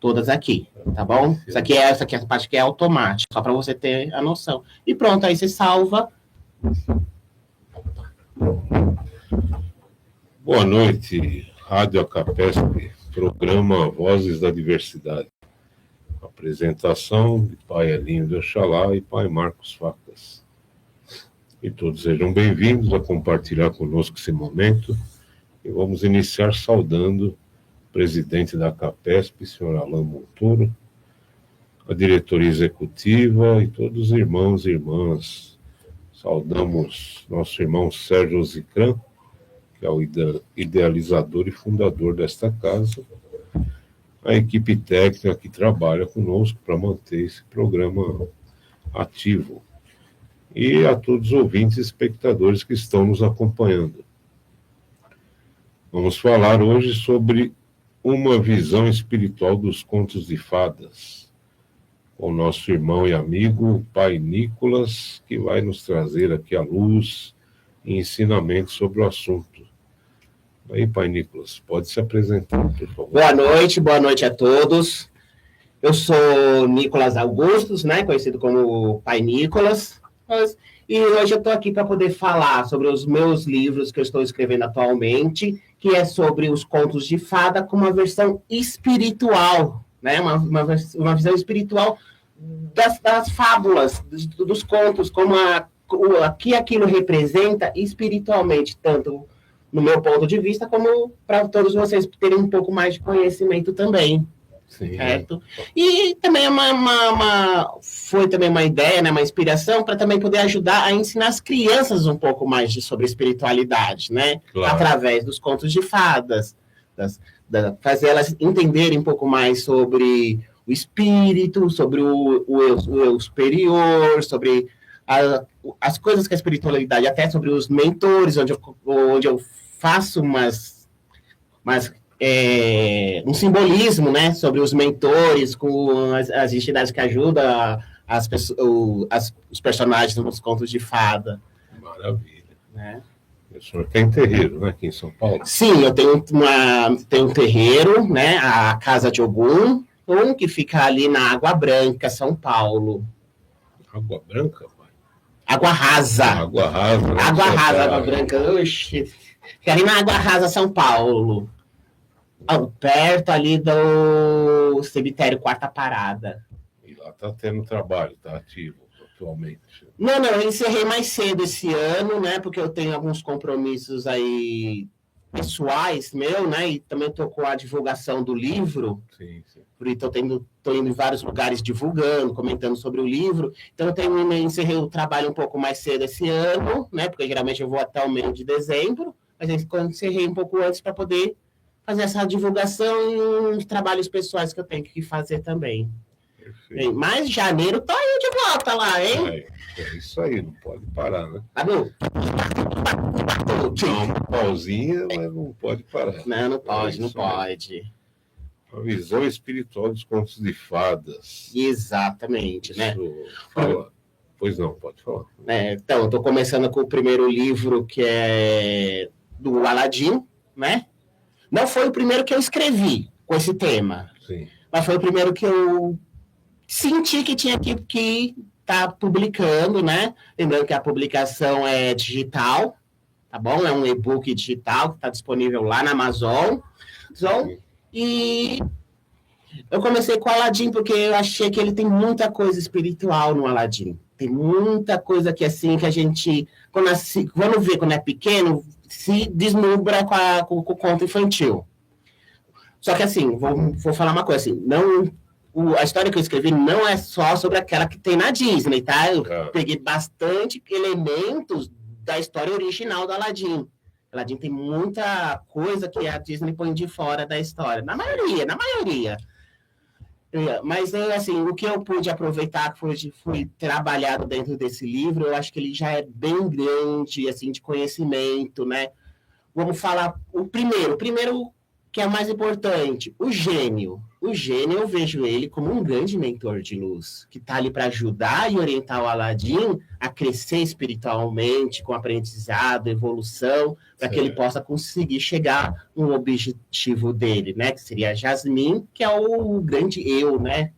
todas aqui, tá bom? Essa aqui é a parte que é automática, só para você ter a noção. E pronto, aí você salva. Boa noite, Rádio Acapesp, programa Vozes da Diversidade. Apresentação de Pai Elinho de Oxalá e Pai Marcos Facas. E todos sejam bem-vindos a compartilhar conosco esse momento. E vamos iniciar saudando o presidente da Acapesp, senhor Alain Montoro, a diretoria executiva e todos os irmãos e irmãs. Saudamos nosso irmão Sérgio Zicran, que é o idealizador e fundador desta casa, a equipe técnica que trabalha conosco para manter esse programa ativo, e a todos os ouvintes e espectadores que estão nos acompanhando. Vamos falar hoje sobre uma visão espiritual dos contos de fadas, com o nosso irmão e amigo, o Pai Nicolas, que vai nos trazer aqui a luz e ensinamentos sobre o assunto. Aí, Pai Nicolas, pode se apresentar, por favor. Boa noite a todos. Eu sou Nicolas Augustus, né, conhecido como Pai Nicolas, e hoje eu estou aqui para poder falar sobre os meus livros que eu estou escrevendo atualmente, que é sobre os contos de fada com uma versão espiritual, né, uma visão espiritual das fábulas, dos contos, como que aquilo representa espiritualmente, tanto no meu ponto de vista, como para todos vocês terem um pouco mais de conhecimento também. Sim. Certo? E também foi também uma ideia, né, uma inspiração para também poder ajudar a ensinar as crianças um pouco mais sobre espiritualidade, né? Claro. Através dos contos de fadas, fazer elas entenderem um pouco mais sobre o espírito, sobre o eu superior, sobre as coisas que a espiritualidade, até sobre os mentores, onde eu faço um simbolismo, né, sobre os mentores, com as entidades que ajudam os personagens nos contos de fada. Maravilha. Né? O senhor tem terreiro, né, aqui em São Paulo? Sim, eu tenho um terreiro, né, a Casa de Ogum, que fica ali na Água Branca, São Paulo. Água Branca, pai? Água Rasa. Água Rasa. Água Rasa, Água Branca. Oxi. Fica ali na Água Rasa, São Paulo. Perto ali do cemitério Quarta Parada. E lá tá tendo trabalho, tá ativo atualmente. Não, eu encerrei mais cedo esse ano, né, porque eu tenho alguns compromissos aí pessoais meu, né, e também tô com a divulgação do livro. Sim, sim. Tô indo em vários lugares divulgando, comentando sobre o livro. Então, eu encerrei o trabalho um pouco mais cedo esse ano, né, porque geralmente eu vou até o mês de dezembro, mas eu encerrei um pouco antes para poder fazer essa divulgação e uns trabalhos pessoais que eu tenho que fazer também. Perfeito. Mas janeiro tô aí de volta lá, hein? É isso aí, não pode parar, né? Adu? Dá uma pausinha, mas não pode parar. Não pode. A visão espiritual dos contos de fadas. Exatamente, isso, né? Fala. Pois não, pode falar. Então, eu tô começando com o primeiro livro, que é do Aladim, né? Não foi o primeiro que eu escrevi com esse tema. Sim. Mas foi o primeiro que eu senti que tinha que estar publicando, né? Lembrando que a publicação é digital, tá bom? É um e-book digital que está disponível lá na Amazon. E eu comecei com o Aladim porque eu achei que ele tem muita coisa espiritual no Aladim. Tem muita coisa que, assim, que a gente, quando vê quando é pequeno, se deslumbra com o conto infantil. Só que, assim, vou falar uma coisa, assim, a história que eu escrevi não é só sobre aquela que tem na Disney, tá? Eu peguei bastante elementos da história original do Aladim. Aladim tem muita coisa que a Disney põe de fora da história. Na maioria. Mas, assim, o que eu pude aproveitar, que foi trabalhado dentro desse livro, eu acho que ele já é bem grande, assim, de conhecimento, né? Vamos falar o primeiro que é o mais importante, o gênio. O gênio, eu vejo ele como um grande mentor de luz, que está ali para ajudar e orientar o Aladim a crescer espiritualmente, com aprendizado, evolução, para que ele possa conseguir chegar no objetivo dele, né? Que seria a Jasmine, que é o grande eu, né?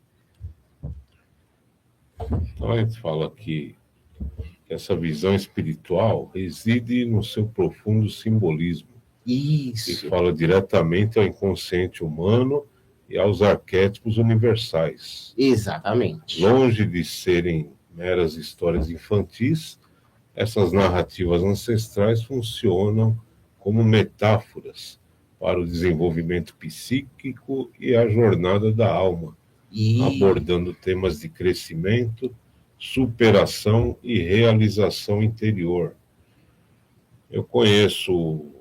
Então a gente fala que essa visão espiritual reside no seu profundo simbolismo. Isso. Que fala diretamente ao inconsciente humano e aos arquétipos universais. Exatamente. Longe de serem meras histórias infantis, essas narrativas ancestrais funcionam como metáforas para o desenvolvimento psíquico e a jornada da alma, abordando temas de crescimento, superação e realização interior. Eu conheço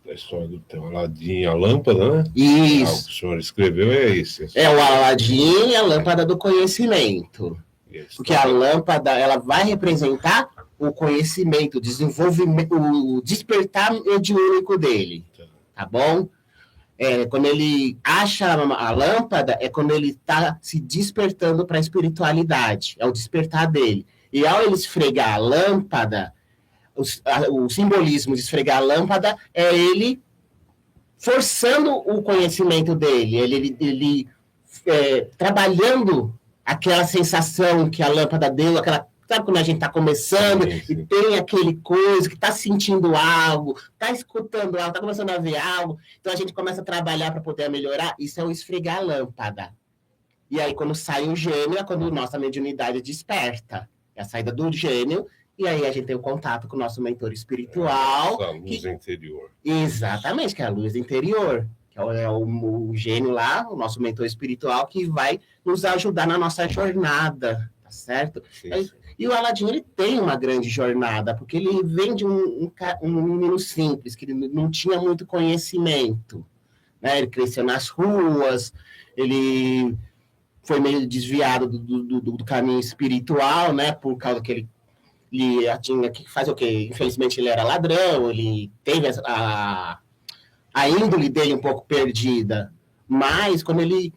a história do teu Aladim e a lâmpada, né? Isso. O que o senhor escreveu é esse. É o Aladim e a lâmpada do conhecimento. Porque a lâmpada, ela vai representar o conhecimento, o desenvolvimento, o despertar mediúnico dele. Tá bom? Quando ele acha a lâmpada, é quando ele está se despertando para a espiritualidade. É o despertar dele. E ao ele esfregar a lâmpada, o simbolismo de esfregar a lâmpada é ele forçando o conhecimento dele, ele trabalhando aquela sensação que a lâmpada deu, aquela, sabe quando a gente está começando e tem aquele coisa que está sentindo algo, está escutando algo, está começando a ver algo, então a gente começa a trabalhar para poder melhorar, isso é o esfregar a lâmpada. E aí quando sai o gênio é quando nossa mediunidade desperta, é a saída do gênio. E aí a gente tem o contato com o nosso mentor espiritual. A luz interior. Exatamente, que é a luz interior. Que é o gênio lá, o nosso mentor espiritual, que vai nos ajudar na nossa jornada, tá certo? Sim. E o Aladim, ele tem uma grande jornada, porque ele vem de um menino simples, que ele não tinha muito conhecimento. Né? Ele cresceu nas ruas, ele foi meio desviado do caminho espiritual, né? Por causa que ele tinha que fazer o quê? Infelizmente ele era ladrão, ele teve a índole dele um pouco perdida, mas quando ele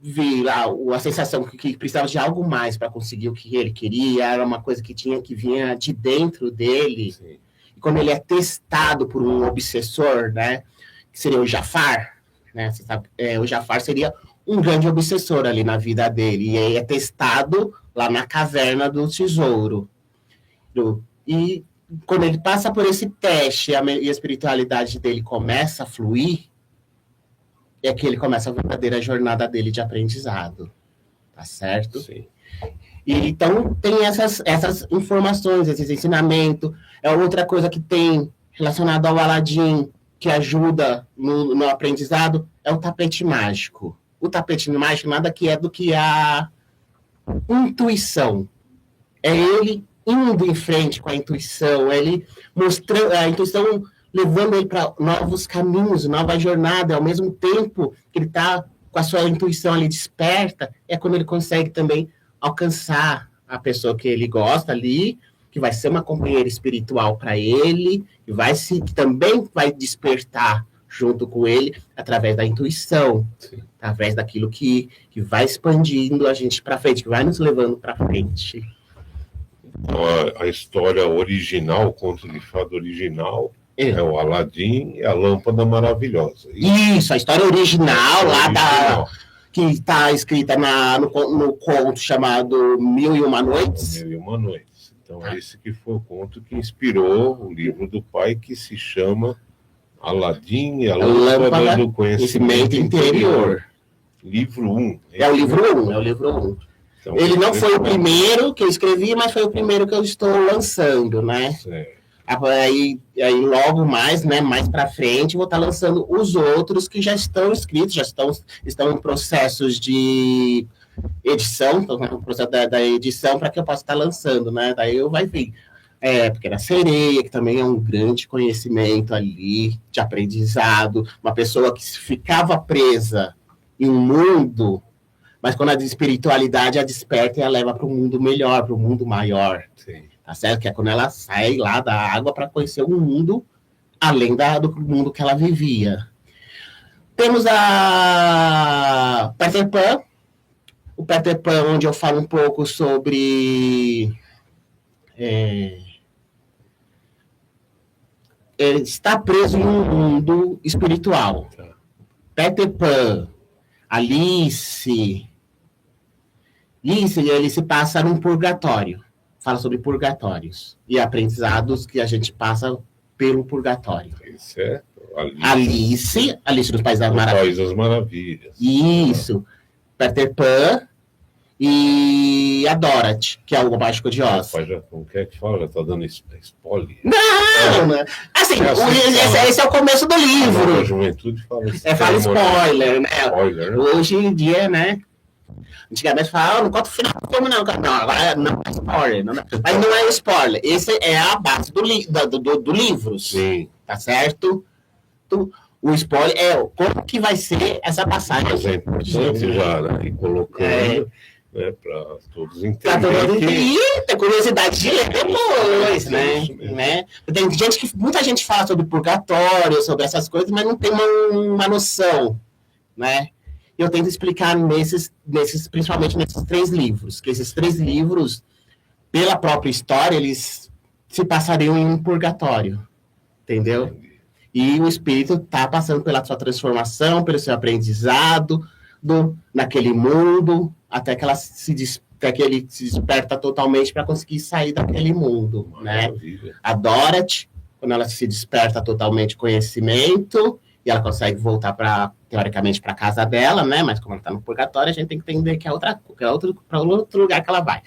viu a sensação que precisava de algo mais para conseguir o que ele queria, era uma coisa que vinha de dentro dele. Sim. E quando ele é testado por um obsessor, né, que seria o Jafar, né, você sabe, o Jafar seria um grande obsessor ali na vida dele, e aí é testado lá na caverna do tesouro. E quando ele passa por esse teste e a espiritualidade dele começa a fluir, é que ele começa a verdadeira jornada dele de aprendizado. Tá certo? Sim. E, então, tem essas informações, esses ensinamentos. Outra coisa que tem relacionado ao Aladim, que ajuda no aprendizado, é o tapete mágico. O tapete mágico nada que é do que a intuição. É ele indo em frente com a intuição, ele mostrando a intuição, levando ele para novos caminhos, nova jornada, ao mesmo tempo que ele está com a sua intuição ali desperta, é quando ele consegue também alcançar a pessoa que ele gosta ali, que vai ser uma companheira espiritual para ele, que também vai despertar junto com ele, através da intuição, sim, através daquilo que vai expandindo a gente para frente, que vai nos levando para frente. A história original, o conto de fada original, é o Aladim e a Lâmpada Maravilhosa. Isso, a história original lá que está escrita no conto chamado Mil e Uma Noites. Mil e Uma Noites. Então, esse que foi o conto que inspirou o livro do pai, que se chama Aladim e a Lâmpada do Conhecimento Interior. Livro 1. É o livro 1, é o livro 1. Então, ele não foi o primeiro que eu escrevi, mas foi o primeiro que eu estou lançando, né? Certo. Aí logo mais, né, mais para frente, vou estar lançando os outros que já estão escritos, já estão em processos de edição, então, no processo da edição, para que eu possa estar lançando, né? Daí eu vai vir. Pequena Sereia, que também é um grande conhecimento ali, de aprendizado, uma pessoa que ficava presa em um mundo, mas quando a espiritualidade a desperta e a leva para um mundo melhor, para um mundo maior. Sim. Tá certo? Que é quando ela sai lá da água para conhecer um mundo além do mundo que ela vivia. Temos a Peter Pan, o Peter Pan, onde eu falo um pouco sobre ele está preso em um mundo espiritual. Peter Pan, Alice, ele se passa num purgatório. Fala sobre purgatórios e aprendizados que a gente passa pelo purgatório. Isso é Alice no País das Maravilhas. País das Maravilhas. Isso. Peter Pan e a Dorothy, que é o Mágico de Oz. Como que é que fala? Já tá dando spoiler? Não, né? Assim, esse é o começo do livro. A juventude fala fala spoiler, né? Spoiler, né? Hoje em dia, né? Antigamente falava, não conta o final do filme, não. Não, agora não é spoiler. Mas não é spoiler. Esse é a base do livro. Sim. Tá certo? O spoiler é como que vai ser essa passagem. Mas é importante já, né? E colocando, né, para todos entenderem. E ter curiosidade de ler depois, né? Tem muita gente fala sobre purgatório, sobre essas coisas, mas não tem uma noção, né? Eu tento explicar principalmente nesses 3 livros, que esses 3 livros, pela própria história, eles se passariam em um purgatório, entendeu? E o espírito está passando pela sua transformação, pelo seu aprendizado, naquele mundo, até que ele se desperta totalmente para conseguir sair daquele mundo, né? A Dorothy, quando ela se desperta totalmente conhecimento, e ela consegue voltar teoricamente para a casa dela, né? Mas como ela está no purgatório, a gente tem que entender que é para outro lugar que ela vai.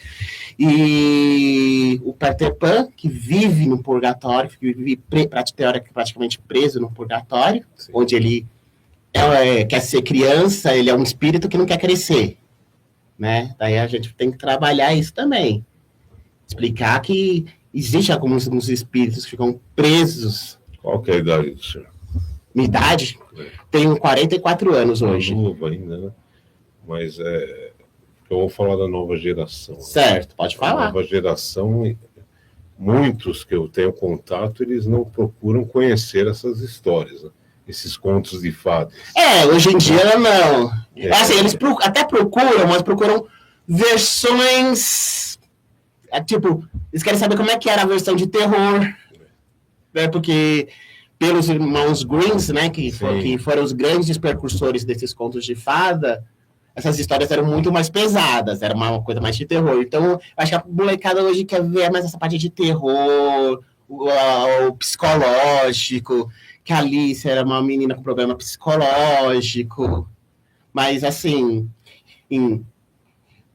E o Peter Pan, que vive no purgatório, que vive praticamente preso no purgatório, sim, onde ele quer ser criança, ele é um espírito que não quer crescer, né? Daí a gente tem que trabalhar isso também. Explicar que existe alguns espíritos que ficam presos. Qual que é a idade do senhor? Minha idade? Tenho 44 anos hoje. Novo ainda, né? Mas eu vou falar da nova geração. Certo, pode falar. A nova geração, muitos que eu tenho contato, eles não procuram conhecer essas histórias, né? Esses contos de fadas. Hoje em dia não. Assim, eles até procuram, mas procuram versões... tipo, eles querem saber como é que era a versão de terror, né? Porque pelos irmãos Greens, né, que foram os grandes precursores desses contos de fada, essas histórias eram muito mais pesadas, era uma coisa mais de terror. Então, eu acho que a molecada hoje quer ver mais essa parte de terror, o psicológico, que a Alice era uma menina com problema psicológico. Mas, assim,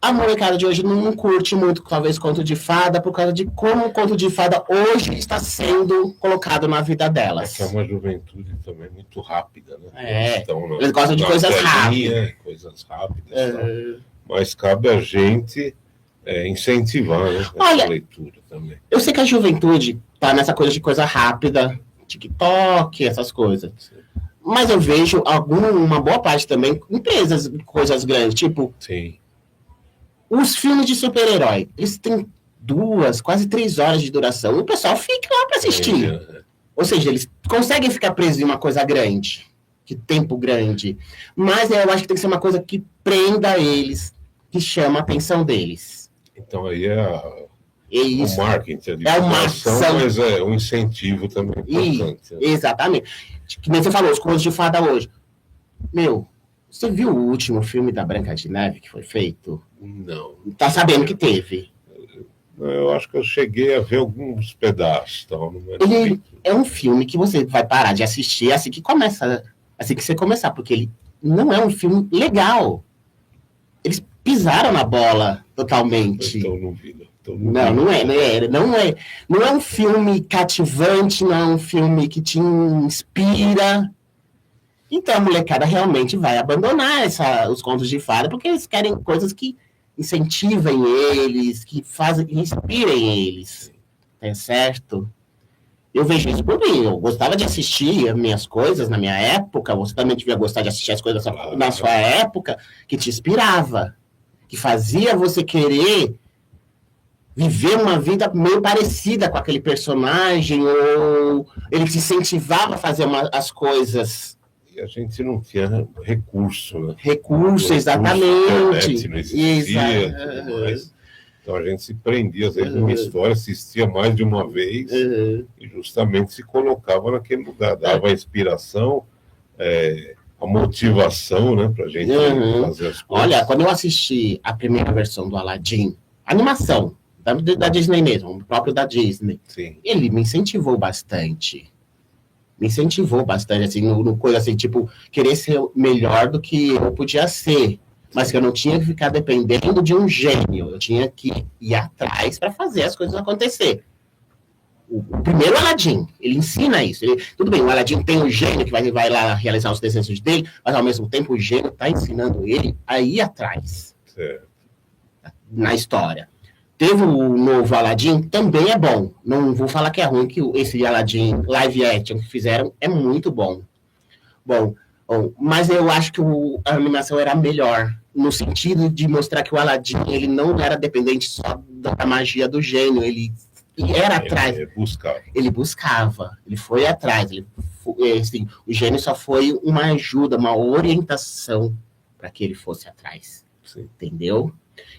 a molecada de hoje não curte muito, talvez, conto de fada, por causa de como o conto de fada hoje está sendo colocado na vida delas. É uma juventude também muito rápida, né? Eles gostam de coisas rápidas. Coisas rápidas. Mas cabe a gente incentivar, né, essa leitura também. Eu sei que a juventude está nessa coisa de coisa rápida, TikTok, essas coisas. Sim. Mas eu vejo uma boa parte também, empresas, coisas grandes, tipo... Sim. Os filmes de super-herói, eles têm 2, quase 3 horas de duração. O pessoal fica lá para assistir. Ou seja, eles conseguem ficar presos em uma coisa grande, de tempo grande. Mas eu acho que tem que ser uma coisa que prenda eles, que chama a atenção deles. Então aí o marketing, a divulgação, mas é um incentivo também importante. Exatamente. Que nem você falou, os contos de fada hoje. Você viu o último filme da Branca de Neve que foi feito? Não. Tá sabendo que teve? Eu acho que eu cheguei a ver alguns pedaços. Ele é um filme que você vai parar de assistir assim que você começar, porque ele não é um filme legal. Eles pisaram na bola totalmente. Então não vi. Não é um filme cativante, não é um filme que te inspira. Então a molecada realmente vai abandonar os contos de fada, porque eles querem coisas que incentivem eles, que inspirem eles. É certo? Eu vejo isso por mim. Eu gostava de assistir as minhas coisas na minha época, você também devia gostar de assistir as coisas na sua época, que te inspirava, que fazia você querer viver uma vida meio parecida com aquele personagem, ou ele te incentivava a fazer as coisas. E a gente não tinha recurso, né? Recurso, exatamente. A internet não existia, tudo mais. Então a gente se prendia, às vezes, numa história, assistia mais de uma vez e justamente se colocava naquele lugar, dava a inspiração, a motivação, né, para a gente fazer as coisas. Olha, quando eu assisti a primeira versão do Aladdin, animação, da Disney mesmo, o próprio da Disney, Sim. Ele me incentivou bastante. Assim, no coisa assim, tipo, querer ser melhor do que eu podia ser. Mas que eu não tinha que ficar dependendo de um gênio. Eu tinha que ir atrás para fazer as coisas acontecer. O primeiro Aladdin, ele ensina isso. Tudo bem, o Aladdin tem um gênio que vai lá realizar os desejos dele, mas ao mesmo tempo o gênio está ensinando ele a ir atrás. Certo. Na história. Teve o novo Aladdin, também é bom. Não vou falar que é ruim, que esse Aladdin live action que fizeram é muito bom. Bom, mas eu acho que a animação era melhor, no sentido de mostrar que o Aladdin ele não era dependente só da magia do gênio, ele era atrás. Ele buscava, ele foi atrás. Assim, o gênio só foi uma ajuda, uma orientação para que ele fosse atrás. Sim. Entendeu?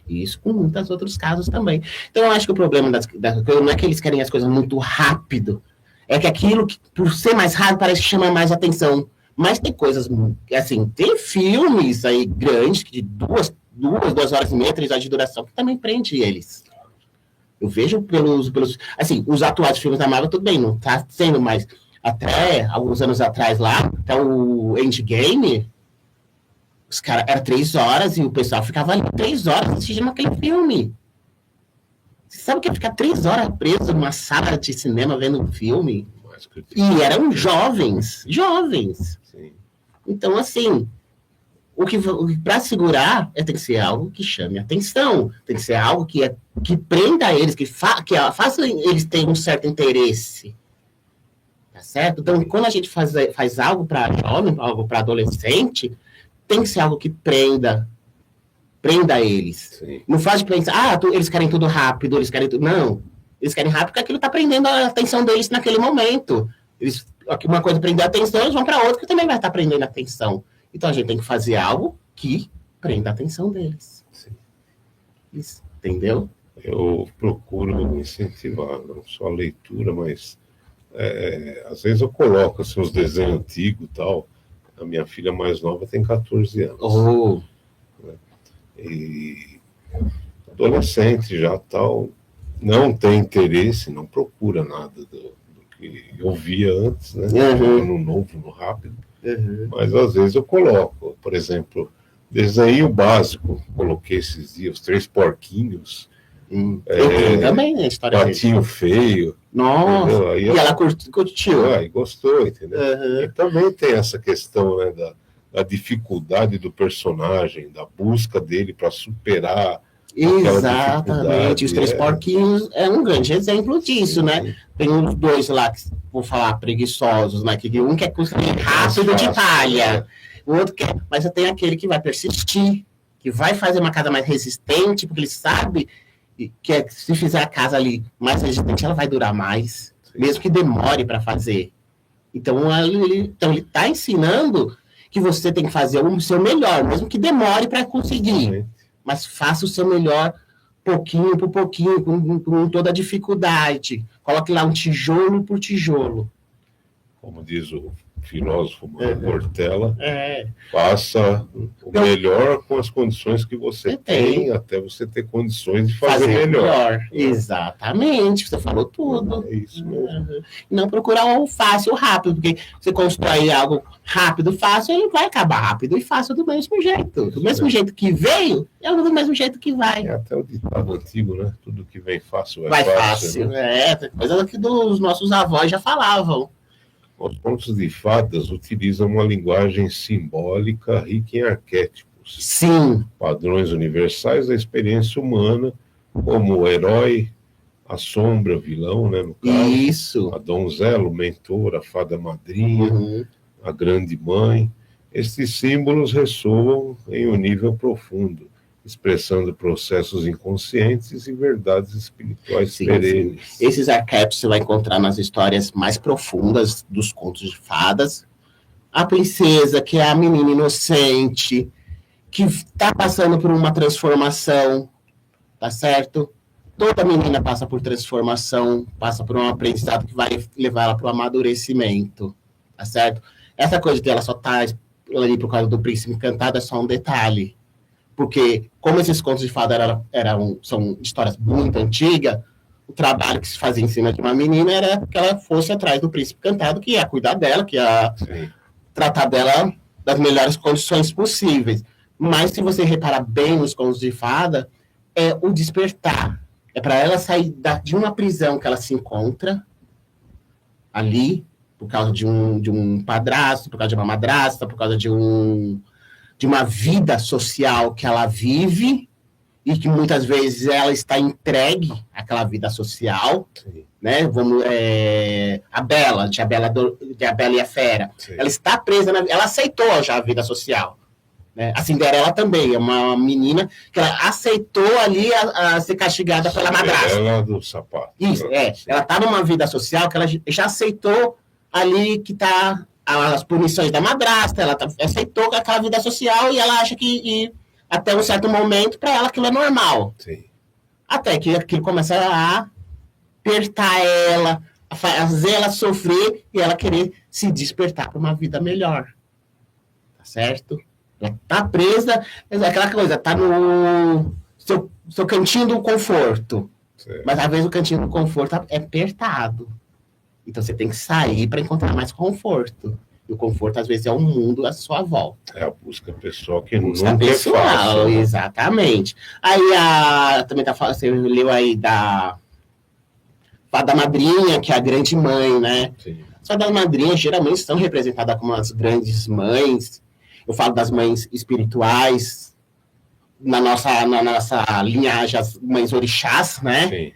E isso com muitos outros casos também. Então, eu acho que o problema não é que eles querem as coisas muito rápido, é que aquilo, por ser mais rápido, parece que chama mais atenção. Mas tem coisas, assim, tem filmes aí grandes, de 2 horas e meia, 3 horas de duração, que também prende eles. Eu vejo pelos assim, os atuais filmes da Marvel, tudo bem, não tá sendo mais. Até alguns anos atrás lá, até o Endgame, os caras, era 3 horas e o pessoal ficava ali 3 horas assistindo aquele filme. Você sabe o que é ficar 3 horas preso numa sala de cinema vendo um filme? E eram jovens. Sim. Então, assim, para segurar tem que ser algo que chame atenção, tem que ser algo que prenda eles, que faça eles terem um certo interesse. Tá certo? Então, quando a gente faz algo para jovem, algo para adolescente, tem que ser algo que prenda eles. Sim. Não faz de pensar, eles querem tudo rápido, eles querem tudo. Não. Eles querem rápido porque aquilo está prendendo a atenção deles naquele momento. Uma coisa prender a atenção, eles vão para outra que também vai estar prendendo a atenção. Então a gente tem que fazer algo que prenda a atenção deles. Sim. Isso, entendeu? Eu procuro incentivar não só a leitura, mas às vezes eu coloco assim, os desenhos antigos e tal. A minha filha mais nova tem 14 anos. Né? E adolescente já tal, não tem interesse, não procura nada do que eu via antes, né? No novo, no rápido. Mas às vezes eu coloco, por exemplo, desenho básico, coloquei esses dias, os 3 porquinhos. Eu também, a história Patinho feio. Nossa, aí ela curtiu. E gostou, entendeu? E também tem essa questão, né, da dificuldade do personagem, da busca dele para superar. Exatamente, os 3 porquinhos é um grande exemplo disso, né? Tem uns 2 lá que, vou falar, preguiçosos, né? Um quer construir rápido de palha, o outro quer, mas tem aquele que vai persistir, que vai fazer uma casa mais resistente, porque ele sabe que se fizer a casa ali mais resistente, ela vai durar mais, mesmo que demore para fazer. Então, ele está ensinando que você tem que fazer o seu melhor, mesmo que demore para conseguir. Mas faça o seu melhor pouquinho por pouquinho, com toda a dificuldade. Coloque lá um tijolo por tijolo. Como diz o filósofo Mano Portela, faça o melhor com as condições que você tem, até você ter condições de fazer melhor. Exatamente, você falou tudo. É isso mesmo. Não procurar o fácil, o rápido, porque você constrói algo rápido, fácil, ele vai acabar rápido e fácil do mesmo jeito. Do mesmo jeito que veio, é do mesmo jeito que vai. É até o ditado antigo, né? Tudo que vem fácil vai fácil. Né? Coisa que dos nossos avós já falavam. Os contos de fadas utilizam uma linguagem simbólica rica em arquétipos. Sim. Padrões universais da experiência humana, como o herói, a sombra, o vilão, né, no caso. Isso. A donzela, o mentor, a fada madrinha, a grande mãe. Estes símbolos ressoam em um nível profundo, expressando processos inconscientes e verdades espirituais perenes. Sim. Esses arquétipos você vai encontrar nas histórias mais profundas dos contos de fadas, a princesa, que é a menina inocente, que está passando por uma transformação, tá certo? Toda menina passa por transformação, passa por um aprendizado que vai levar ela para o amadurecimento, tá certo? Essa coisa de ela só tá ali por causa do príncipe encantado é só um detalhe. Porque, como esses contos de fada são histórias muito antigas, o trabalho que se fazia em cima de uma menina era que ela fosse atrás do príncipe encantado, que ia cuidar dela, que ia tratar dela das melhores condições possíveis. Mas, se você reparar bem nos contos de fada, é o despertar. É para ela sair de uma prisão que ela se encontra ali, por causa de um padrasto, por causa de uma madrasta, por causa de uma vida social que ela vive e que muitas vezes ela está entregue àquela vida social, né? A Bela, de A Bela e a Fera. Sim. Ela está presa, ela aceitou já a vida social. Né? A Cinderela também é uma menina que ela aceitou ali a ser castigada pela madrasta. Ela do sapato. Isso, ela está numa vida social que ela já aceitou ali que está as punições da madrasta, ela aceitou aquela vida social e ela acha que até um certo momento para ela aquilo é normal. Sim. Até que aquilo começa a apertar ela, a fazer ela sofrer e ela querer se despertar para uma vida melhor. Tá certo? Ela tá presa, aquela coisa, tá no seu cantinho do conforto. Certo. Mas às vezes o cantinho do conforto é apertado. Então você tem que sair para encontrar mais conforto. E o conforto, às vezes, é o mundo à sua volta. É a busca pessoal que busca nunca pessoal, é fácil. Né? Exatamente. Aí também você leu aí da Fada Madrinha, que é a grande mãe, né? Sim. As fadas madrinhas geralmente são representadas como as grandes mães. Eu falo das mães espirituais, na nossa linhagem, as mães orixás, né? Sim.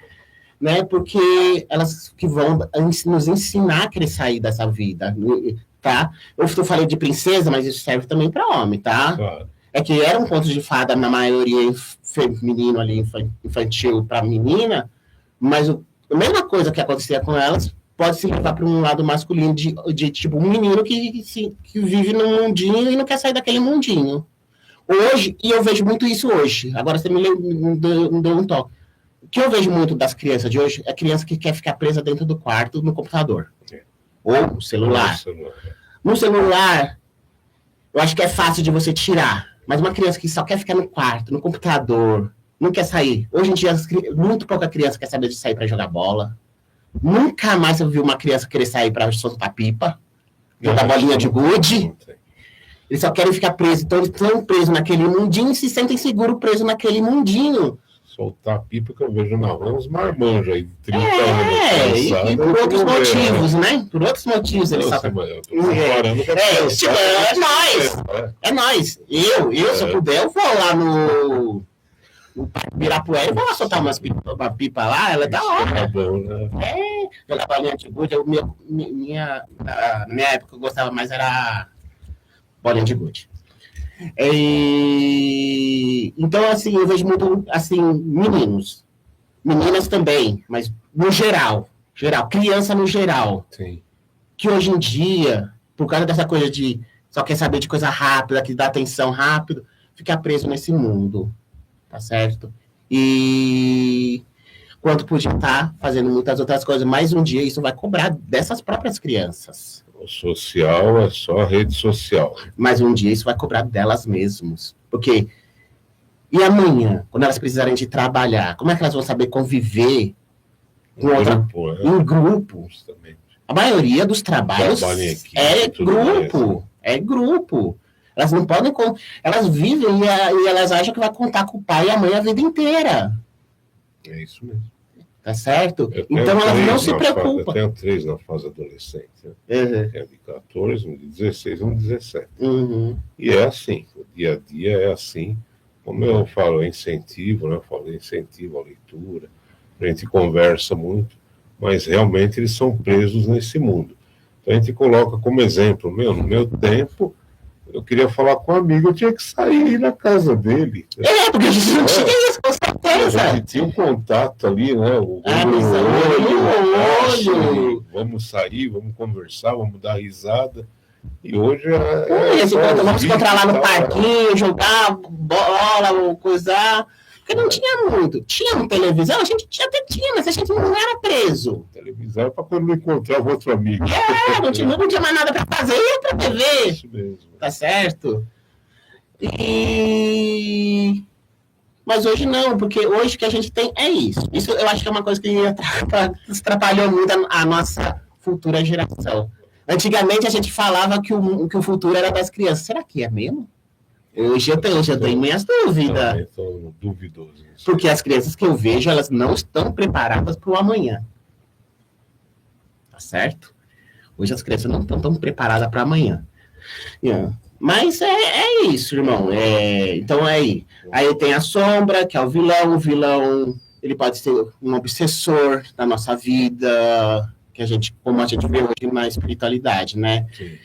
Né? Porque elas que vão nos ensinar a querer sair dessa vida, tá? Eu falei de princesa, mas isso serve também para homem, tá? Claro. É que era um conto de fada, na maioria feminino ali, infantil para menina, mas a mesma coisa que acontecia com elas pode se levar para um lado masculino de tipo um menino que vive num mundinho e não quer sair daquele mundinho. Hoje, e eu vejo muito isso hoje, agora você me deu um toque. O que eu vejo muito das crianças de hoje é criança que quer ficar presa dentro do quarto no computador. Ou no celular. No celular, eu acho que é fácil de você tirar. Mas uma criança que só quer ficar no quarto, no computador, não quer sair. Hoje em dia, muito pouca criança quer saber de sair para jogar bola. Nunca mais eu vi uma criança querer sair para soltar pipa, jogar bolinha de gude. Eles só querem ficar presos. Então, eles estão presos naquele mundinho e se sentem seguros presos naquele mundinho. Soltar pipa que eu vejo na rua, uns marmanjos aí de 30 anos. E por outros motivos, né? Por outros motivos eles só... É nós. Eu se eu puder, eu vou lá no Ibirapuera e vou lá soltar uma pipa lá, ela é da hora. É bom, né? Jogar bolinha de gude. Na minha época eu gostava mais, era bolinha de gude. Então, assim, eu vejo muito, assim, meninos. Meninas também, mas no geral, criança no geral. Sim. Que hoje em dia, por causa dessa coisa de só quer saber de coisa rápida, que dá atenção rápido, fica preso nesse mundo, tá certo? E quanto podia estar fazendo muitas outras coisas, mas um dia isso vai cobrar dessas próprias crianças. O social é só a rede social. Mas um dia isso vai cobrar delas mesmas. Porque, e amanhã, quando elas precisarem de trabalhar, como é que elas vão saber conviver com em grupo? Justamente. A maioria dos trabalhos é grupo. Elas não podem... Elas vivem e elas acham que vai contar com o pai e a mãe a vida inteira. É isso mesmo. Tá certo? Então elas não se preocupam. Eu tenho 3 na fase adolescente. Né? Uhum. É de 14, um de 16 e um de 17. Uhum. E é assim, o dia a dia é assim. Como eu falo, incentivo, né? Eu falo incentivo à leitura, a gente conversa muito, mas realmente eles são presos nesse mundo. Então a gente coloca como exemplo, no meu tempo, eu queria falar com um amigo, eu tinha que sair na casa dele. Porque a gente não tinha isso, com certeza. A gente tinha um contato ali, né? O olho. Vamos sair, vamos conversar, vamos dar risada. E hoje vamos se encontrar lá no parquinho, jogar bola, ou coisar. Porque não tinha muito. Tinha televisão, a gente até tinha, mas a gente não era preso. Televisão para quando não encontrava outro amigo. Não tinha mais nada para fazer, ia para TV. Isso mesmo. Tá certo? Mas hoje não, porque hoje o que a gente tem é isso. Isso eu acho que é uma coisa que atrapalhou muito a nossa futura geração. Antigamente a gente falava que o futuro era das crianças. Será que é mesmo? Hoje eu tenho minhas dúvidas. Eu estou duvidoso. Porque as crianças que eu vejo, elas não estão preparadas para o amanhã. Tá certo? Hoje as crianças não estão tão preparadas para amanhã. Mas é isso, irmão. Então aí tem a sombra, que é o vilão. O vilão, ele pode ser um obsessor da nossa vida, como a gente vê hoje na espiritualidade, né? Sim.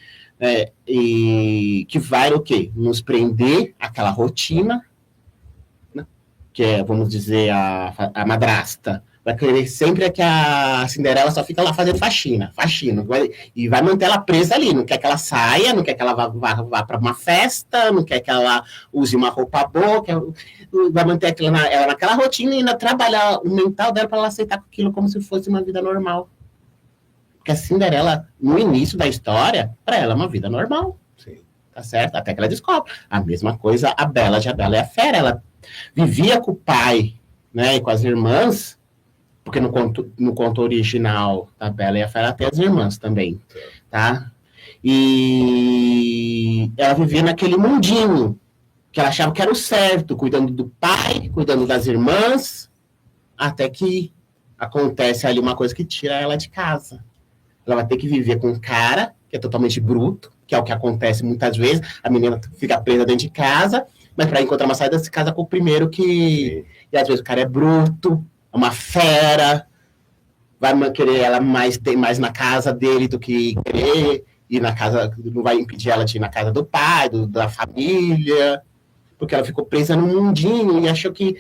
E que vai o quê? Nos prender àquela rotina, né? Que é, vamos dizer, a madrasta. Vai querer sempre que a Cinderela só fica lá fazendo faxina, e vai manter ela presa ali, não quer que ela saia, não quer que ela vá para uma festa, não quer que ela use uma roupa boa, vai manter ela naquela rotina e ainda trabalhar o mental dela para ela aceitar aquilo como se fosse uma vida normal. Porque a Cinderela, no início da história, para ela é uma vida normal. Sim. Tá certo? Até que ela descobre. A mesma coisa, a Bela é a fera. Ela vivia com o pai, né, e com as irmãs, porque no conto original da Bela e a Fera tem as irmãs também, tá? E ela vivia naquele mundinho, que ela achava que era o certo, cuidando do pai, cuidando das irmãs, até que acontece ali uma coisa que tira ela de casa. Ela vai ter que viver com um cara que é totalmente bruto, que é o que acontece muitas vezes. A menina fica presa dentro de casa, mas para encontrar uma saída, se casa com o primeiro que... E às vezes o cara é bruto, é uma fera, vai querer ela ter mais na casa dele do que querer ir na casa... Não vai impedir ela de ir na casa do pai, da família, porque ela ficou presa num mundinho e achou que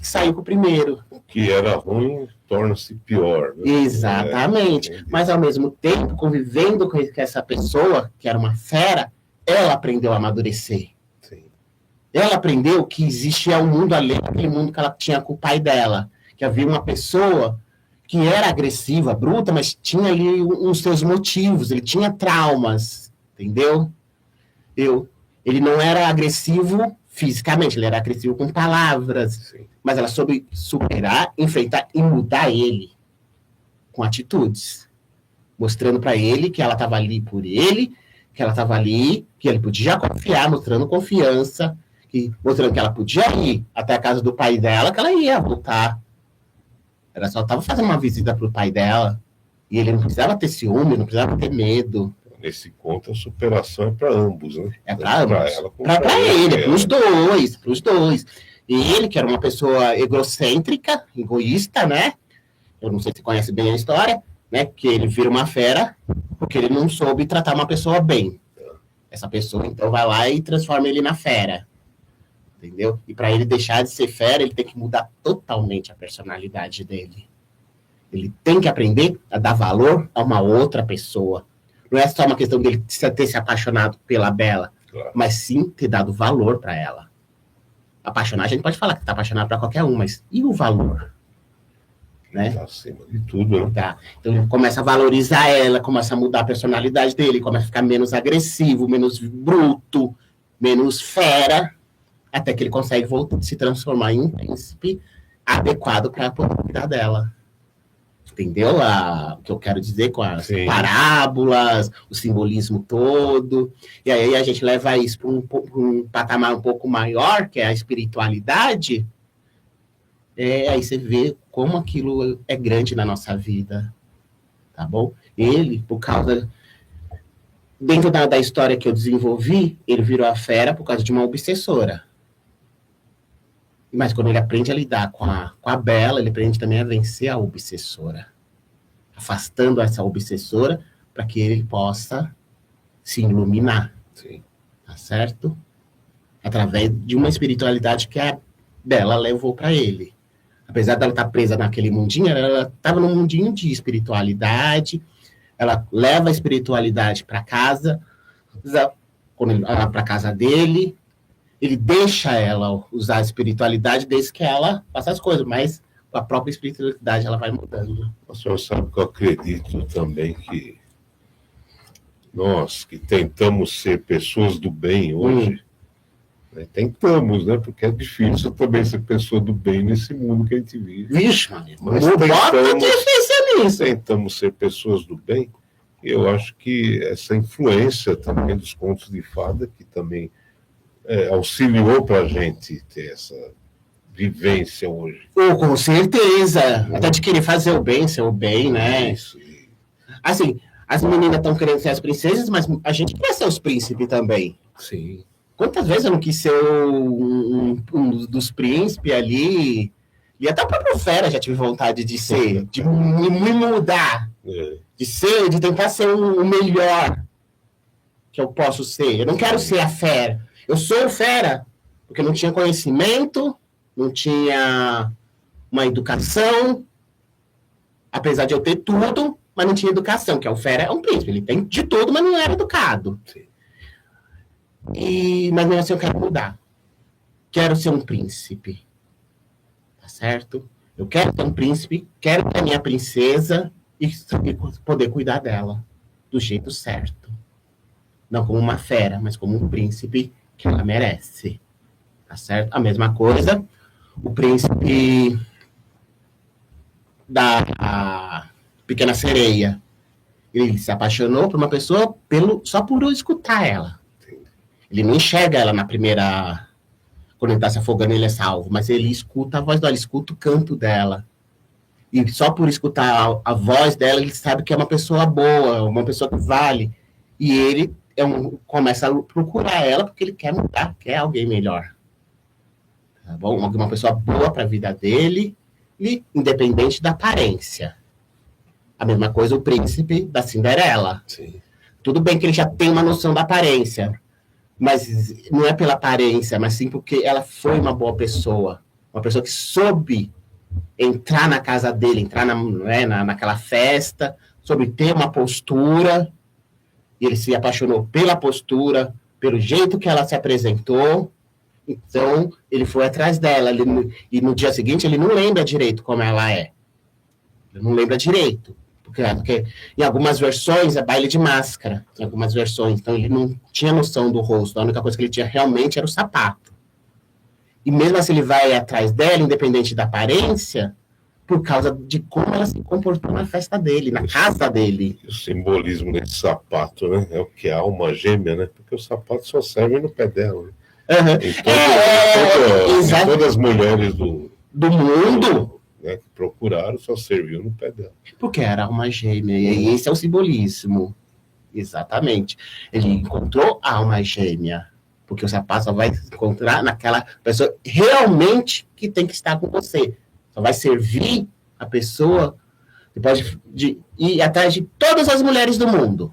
saiu com o primeiro. O que era ruim torna-se pior. Né? Exatamente. Mas, ao mesmo tempo, convivendo com essa pessoa, que era uma fera, ela aprendeu a amadurecer. Sim. Ela aprendeu que existia um mundo além daquele mundo que ela tinha com o pai dela. Que havia uma pessoa que era agressiva, bruta, mas tinha ali os seus motivos, ele tinha traumas, entendeu? Ele não era agressivo fisicamente, ele era agressivo com palavras. Sim. Mas ela soube superar, enfrentar e mudar ele com atitudes. Mostrando para ele que ela estava ali por ele, que ela estava ali, que ele podia confiar, mostrando confiança, mostrando que ela podia ir até a casa do pai dela, que ela ia voltar. Ela só estava fazendo uma visita para o pai dela. E ele não precisava ter ciúme, não precisava ter medo. Nesse conto, a superação é para ambos, né? É para ambos. Para ele, para os dois. E ele, que era uma pessoa egocêntrica, egoísta, né? Eu não sei se você conhece bem a história, né? Que ele vira uma fera porque ele não soube tratar uma pessoa bem. Essa pessoa, então, vai lá e transforma ele na fera. Entendeu? E para ele deixar de ser fera, ele tem que mudar totalmente a personalidade dele. Ele tem que aprender a dar valor a uma outra pessoa. Não é só uma questão dele ter se apaixonado pela Bela, claro, mas sim ter dado valor para ela. Apaixonar, a gente pode falar que está apaixonado para qualquer um, mas e o valor? Né? Tá acima de tudo, né? Tá. Então ele começa a valorizar ela, começa a mudar a personalidade dele, começa a ficar menos agressivo, menos bruto, menos fera, até que ele consegue se transformar em um príncipe adequado para poder cuidar dela. Entendeu o que eu quero dizer com as parábolas, o simbolismo todo? E aí a gente leva isso para um patamar um pouco maior, que é a espiritualidade. Aí você vê como aquilo é grande na nossa vida, tá bom? Ele, por causa... Dentro da história que eu desenvolvi, ele virou a fera por causa de uma obsessora. Mas quando ele aprende a lidar com a Bela, ele aprende também a vencer a obsessora. Afastando essa obsessora para que ele possa se iluminar. Sim. Tá certo? Através de uma espiritualidade que a Bela levou para ele. Apesar dela estar presa naquele mundinho, ela estava num mundinho de espiritualidade. Ela leva a espiritualidade para casa, quando ele vai para casa dele, ele deixa ela usar a espiritualidade desde que ela faça as coisas, mas a própria espiritualidade ela vai mudando. O senhor sabe que eu acredito também que nós que tentamos ser pessoas do bem hoje, né, tentamos, né? Porque é difícil também ser pessoa do bem nesse mundo que a gente vive. Vixe, mano, Mas bota difícil nisso. tentamos ser pessoas do bem. E eu acho que essa influência também dos contos de fada, que também auxiliou para a gente ter essa vivência hoje. Oh, com certeza. Até de querer fazer o bem, ser o bem, né? Isso. Assim, as meninas estão querendo ser as princesas, mas a gente quer ser os príncipes também. Sim. Quantas vezes eu não quis ser um dos príncipes ali? E até o próprio Fera já tive vontade de ser, de me mudar, de tentar ser o melhor que eu posso ser. Eu não quero ser a Fera. Eu sou o Fera, porque não tinha conhecimento, não tinha uma educação, apesar de eu ter tudo, mas não tinha educação, que o Fera é um príncipe, ele tem de tudo, mas não era educado. Sim. Mas mesmo assim eu quero mudar. Quero ser um príncipe. Tá certo? Eu quero ser um príncipe, quero ter a minha princesa e poder cuidar dela do jeito certo. Não como uma fera, mas como um príncipe que ela merece. Tá certo? A mesma coisa, o príncipe da Pequena Sereia. Ele se apaixonou por uma pessoa só por escutar ela. Ele não enxerga ela na primeira... Quando ele está se afogando, ele é salvo. Mas ele escuta a voz dela, ele escuta o canto dela. E só por escutar a voz dela, ele sabe que é uma pessoa boa, uma pessoa que vale. E ele começa a procurar ela porque ele quer mudar, quer alguém melhor. Tá bom? Uma pessoa boa para a vida dele, e independente da aparência. A mesma coisa o príncipe da Cinderela. Sim. Tudo bem que ele já tem uma noção da aparência, mas não é pela aparência, mas sim porque ela foi uma boa pessoa. Uma pessoa que soube entrar na casa dele, entrar naquela festa, soube ter uma postura, e ele se apaixonou pela postura, pelo jeito que ela se apresentou. Então, ele foi atrás dela. E no dia seguinte, ele não lembra direito como ela é. Ele não lembra direito. Porque em algumas versões é baile de máscara, em algumas versões, então ele não tinha noção do rosto, a única coisa que ele tinha realmente era o sapato. E mesmo assim ele vai atrás dela, independente da aparência, por causa de como ela se comportou na festa dele, na casa dele. O simbolismo desse sapato, né? É o que é a alma gêmea, né? Porque o sapato só serve no pé dela. Né? Uhum. Em todas as mulheres do mundo, né, que procuraram, só serviu no pé dela. Porque era alma gêmea, e esse é o simbolismo. Exatamente. Ele encontrou a alma gêmea, porque o sapato só vai encontrar naquela pessoa realmente que tem que estar com você. Só vai servir a pessoa, você pode ir atrás de todas as mulheres do mundo.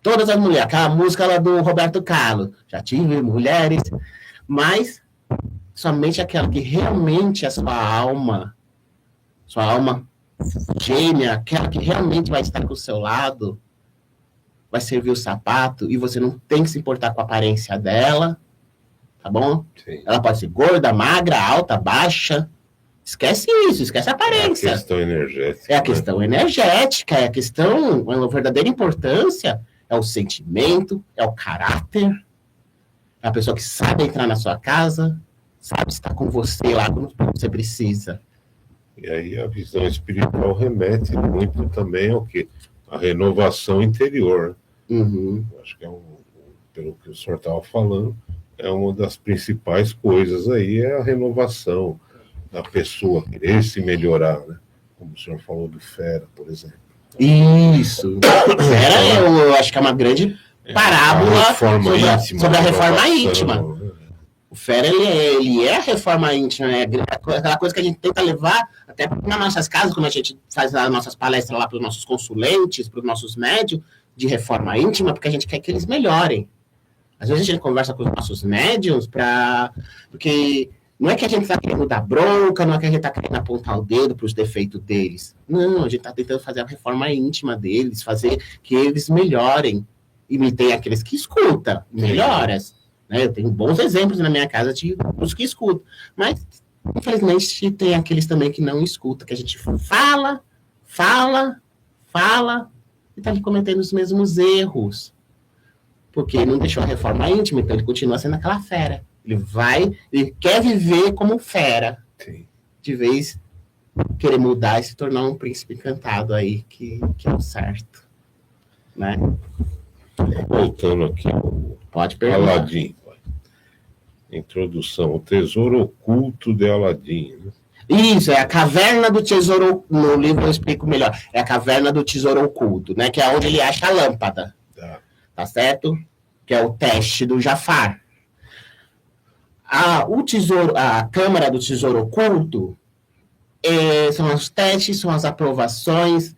Todas as mulheres. Aquela música lá do Roberto Carlos. Já tive mulheres, mas somente aquela que realmente é sua alma gêmea, aquela que realmente vai estar com o seu lado, vai servir o sapato, e você não tem que se importar com a aparência dela, tá bom? Sim. Ela pode ser gorda, magra, alta, baixa. Esquece isso, esquece a aparência. É a questão energética. É a questão energética, é a questão, a verdadeira importância é o sentimento, é o caráter, é a pessoa que sabe entrar na sua casa, sabe estar com você lá quando você precisa. E aí a visão espiritual remete muito também ao que? A renovação interior. Uhum. Acho que pelo que o senhor estava falando, é uma das principais coisas aí, é a renovação da pessoa, querer se melhorar, né? Como o senhor falou do Fera, por exemplo. Isso. Fera, eu acho que é uma grande parábola sobre a reforma íntima. O Fera, ele é a reforma íntima, né? Aquela coisa que a gente tenta levar até nas nossas casas, quando a gente faz as nossas palestras lá para os nossos consulentes, para os nossos médios, de reforma íntima, porque a gente quer que eles melhorem. Às vezes a gente conversa com os nossos médiums porque não é que a gente está querendo dar bronca, não é que a gente está querendo apontar o dedo para os defeitos deles. Não, a gente está tentando fazer a reforma íntima deles, fazer que eles melhorem. E tem aqueles que escutam, melhoras. Né? Eu tenho bons exemplos na minha casa de os que escutam. Mas, infelizmente, tem aqueles também que não escutam, que a gente fala, e está cometendo os mesmos erros. Porque ele não deixou a reforma íntima, então ele continua sendo aquela fera. Ele quer viver como fera. Sim. De vez querer mudar e se tornar um príncipe encantado aí, que é o certo. Né? Voltando aqui, pode perguntar. Aladim. Introdução, o tesouro oculto de Aladim. Né? Isso, é a caverna do tesouro. No livro eu explico melhor. É a caverna do tesouro oculto, né? Que é onde ele acha a lâmpada. Tá certo? Que é o teste do Jafar. A câmara do tesouro oculto são os testes, são as aprovações,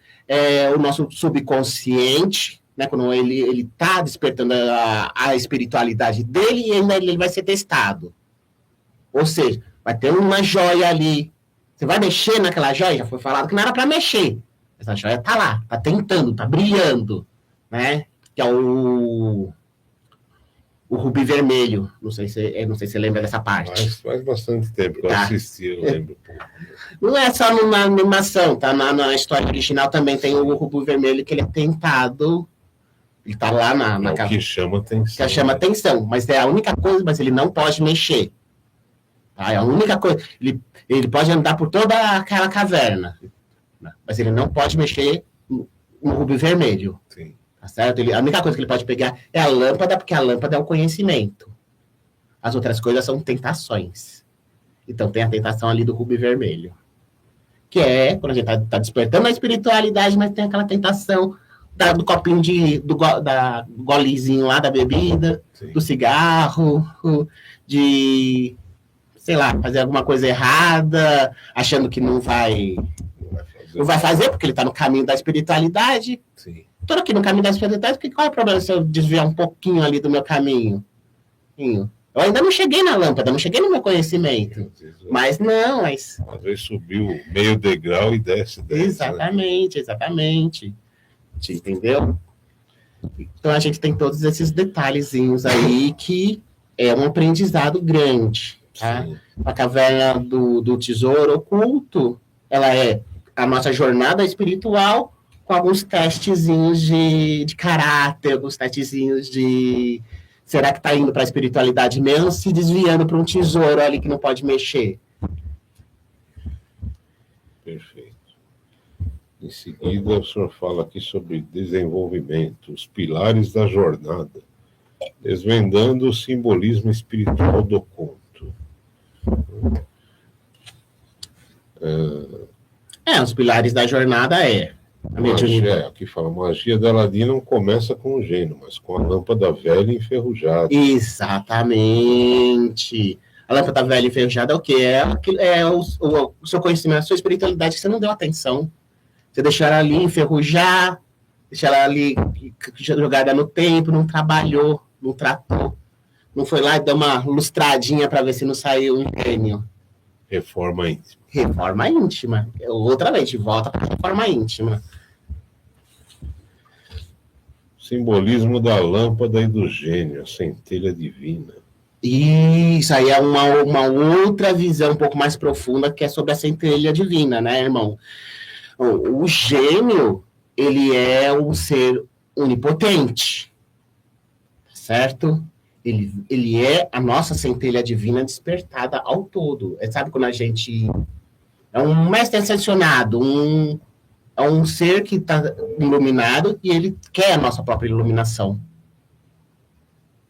o nosso subconsciente, né, quando ele está despertando a espiritualidade dele, e ainda ele vai ser testado. Ou seja, vai ter uma joia ali. Você vai mexer naquela joia? Já foi falado que não era para mexer. Essa joia está lá, está tentando, está brilhando, né? Que é o rubi vermelho. Não sei se você lembra dessa parte. Faz bastante tempo que eu assisti, eu lembro. Não é só numa animação, tá? Na história original também tem o rubi vermelho, que ele é tentado. Ele tá lá na que chama atenção. Que chama atenção, mas é a única coisa, mas ele não pode mexer. Tá? É a única coisa. Ele pode andar por toda aquela caverna, mas ele não pode mexer no rubi vermelho. Sim. Tá certo? A única coisa que ele pode pegar é a lâmpada, porque a lâmpada é o conhecimento. As outras coisas são tentações. Então tem a tentação ali do rubi vermelho. Que é quando a gente tá despertando a espiritualidade, mas tem aquela tentação do copinho do golezinho lá da bebida, sim, do cigarro, de, sei lá, fazer alguma coisa errada, achando que não vai fazer, porque ele está no caminho da espiritualidade. Sim. Estou aqui no caminho da espiritualidade, porque qual é o problema se eu desviar um pouquinho ali do meu caminho? Eu ainda não cheguei na lâmpada, não cheguei no meu conhecimento. Mas não, Às vezes subiu meio degrau e desce. Exatamente, né? Exatamente. Entendeu? Então a gente tem todos esses detalhezinhos aí que é um aprendizado grande. Tá? A caverna do tesouro oculto, ela é a nossa jornada espiritual com alguns testezinhos de caráter, alguns testezinhos de será que está indo para a espiritualidade mesmo, se desviando para um tesouro ali que não pode mexer. Perfeito. Em seguida, o senhor fala aqui sobre desenvolvimento, os pilares da jornada, desvendando o simbolismo espiritual do conto. Os pilares da jornada aqui fala, magia da Aladim não começa com o gênio, mas com a lâmpada velha e enferrujada. Exatamente. A lâmpada velha e enferrujada é o quê? É o seu conhecimento, a sua espiritualidade que você não deu atenção. Você deixou ela ali enferrujar, deixou ela ali jogada no tempo, não trabalhou, não tratou. Não foi lá e deu uma lustradinha para ver se não saiu um gênio. Reforma íntima. Reforma íntima. Outra vez, de volta para a reforma íntima. Simbolismo da lâmpada e do gênio, a centelha divina. Isso aí é uma outra visão um pouco mais profunda, que é sobre a centelha divina, né, irmão? O gênio, ele é um ser onipotente, certo? Ele é a nossa centelha divina despertada ao todo. Sabe quando a gente... É um mestre ascensionado, é um ser que está iluminado e ele quer a nossa própria iluminação.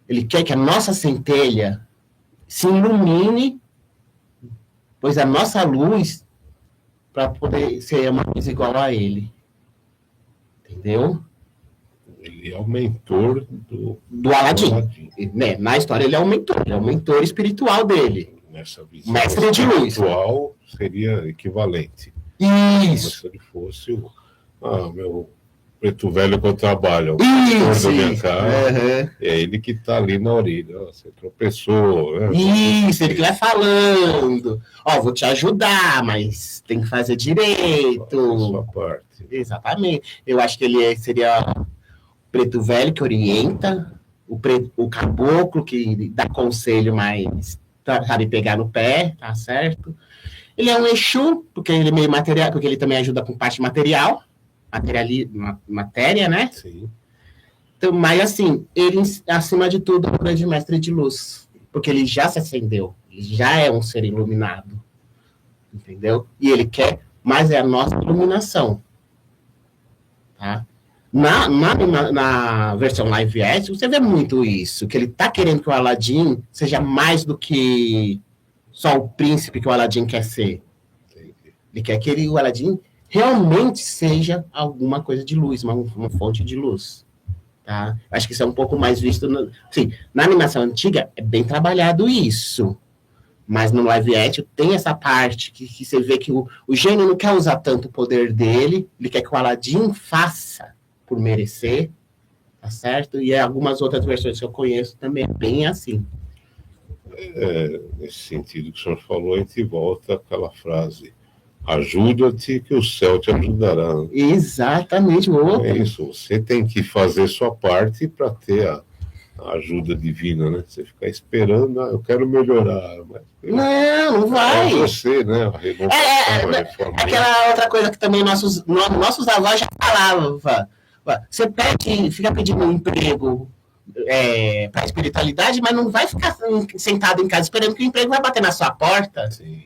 Ele quer que a nossa centelha se ilumine, pois a nossa luz, para poder ser uma coisa igual a ele. Entendeu? Ele é o mentor do Aladim. Né? Na história, ele é o mentor espiritual dele. Nessa visão mestre de luz. Espiritual seria equivalente. Isso. Como se ele fosse meu preto velho que eu trabalho, o pastor da minha casa, é ele que está ali na orelha. Você tropeçou. Né? Isso, ele que vai falando. Vou te ajudar, mas tem que fazer direito. A sua parte. Exatamente. Eu acho que ele seria preto velho que orienta, o caboclo que dá conselho, mas sabe pegar no pé, tá certo? Ele é um Exu, porque ele é meio material, porque ele também ajuda com parte material, matéria, né? Sim. Então, mas assim, ele, acima de tudo, é um grande mestre de luz, porque ele já se acendeu, ele já é um ser iluminado, entendeu? E ele quer, mas é a nossa iluminação, tá? Na versão live action, você vê muito isso, que ele tá querendo que o Aladdin seja mais do que só o príncipe que o Aladdin quer ser. Ele quer que o Aladdin realmente seja alguma coisa de luz, uma fonte de luz. Tá? Acho que isso é um pouco mais visto. Sim, na animação antiga é bem trabalhado isso. Mas no live action tem essa parte que você vê que o gênio não quer usar tanto o poder dele, ele quer que o Aladdin faça por merecer, tá certo? E algumas outras versões que eu conheço também é bem assim. Nesse sentido que o senhor falou, a gente volta àquela frase: ajuda-te que o céu te ajudará. Exatamente. É isso, você tem que fazer sua parte para ter a ajuda divina, né? Você ficar esperando, eu quero melhorar. Mas não vai. É você, né? A reforma. Aquela outra coisa que também nossos avós já falavam. Você fica pedindo um emprego para a espiritualidade, mas não vai ficar sentado em casa esperando que o emprego vai bater na sua porta. Sim.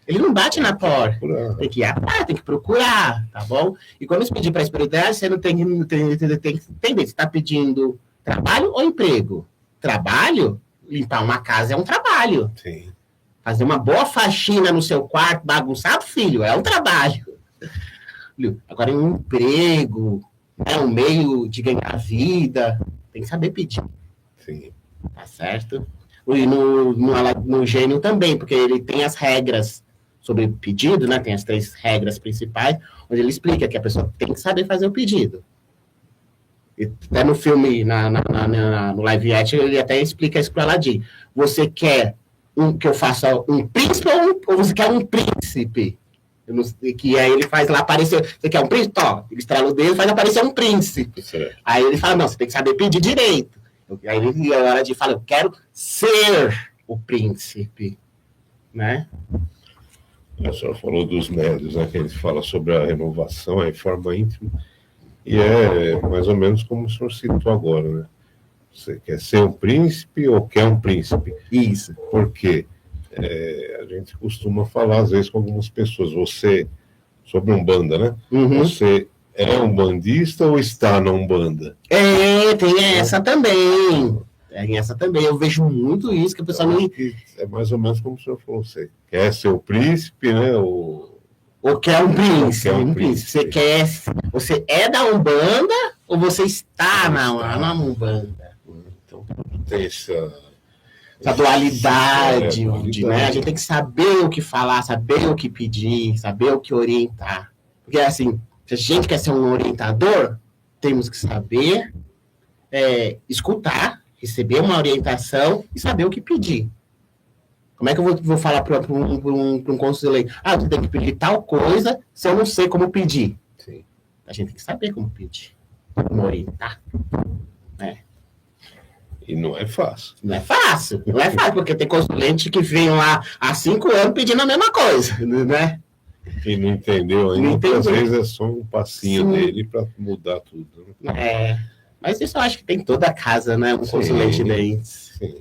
Ele não bate na porta. Tem que ir atrás, tem que procurar, tá bom? E quando você pedir para a espiritualidade, você não tem que entender. Você está pedindo trabalho ou emprego? Trabalho? Limpar uma casa é um trabalho. Sim. Fazer uma boa faxina no seu quarto, bagunçado, filho, é um trabalho. Agora, um emprego, um meio de ganhar vida, tem que saber pedir. Sim. Tá certo? E no gênio também, porque ele tem as regras sobre pedido, né? Tem as 3 regras principais, onde ele explica que a pessoa tem que saber fazer o pedido. E até no filme, no live action, ele até explica isso para Aladdin. Você quer que eu faça um príncipe ou você quer um príncipe? Que aí ele faz lá aparecer. Você quer um príncipe? Ó, ele estrala o dedo e faz aparecer um príncipe. Certo. Aí ele fala, não, você tem que saber pedir direito. Aí ele, a hora de falar, eu quero ser o príncipe, né? A senhora falou dos médios, né? Que a gente fala sobre a renovação, a reforma íntima. E é mais ou menos como o senhor citou agora, né? Você quer ser um príncipe ou quer um príncipe? Isso. Porque a gente costuma falar, às vezes, com algumas pessoas, sobre Umbanda, né? Uhum. Você é um bandista ou está na Umbanda? Tem essa também. Tem essa também. Eu vejo muito isso, que a pessoa não... É mais ou menos como o senhor falou, você quer ser o príncipe, né? Ou quer um príncipe. Você é da Umbanda ou você está na Umbanda? Então, tem essa dualidade, né? A gente tem que saber o que falar, saber o que pedir, saber o que orientar. Porque, assim, se a gente quer ser um orientador, temos que saber escutar, receber uma orientação e saber o que pedir. Como é que eu vou falar para um conselheiro? Tu tem que pedir tal coisa se eu não sei como pedir. Sim. A gente tem que saber como pedir, como orientar. Né? E não é fácil. Não é fácil, porque tem consulente que vem lá há 5 anos pedindo a mesma coisa, né? E não entendeu ainda, muitas vezes é só um passinho dele para mudar tudo. Né? Mas isso eu acho que tem toda a casa, né? Um consulente desse. Sim.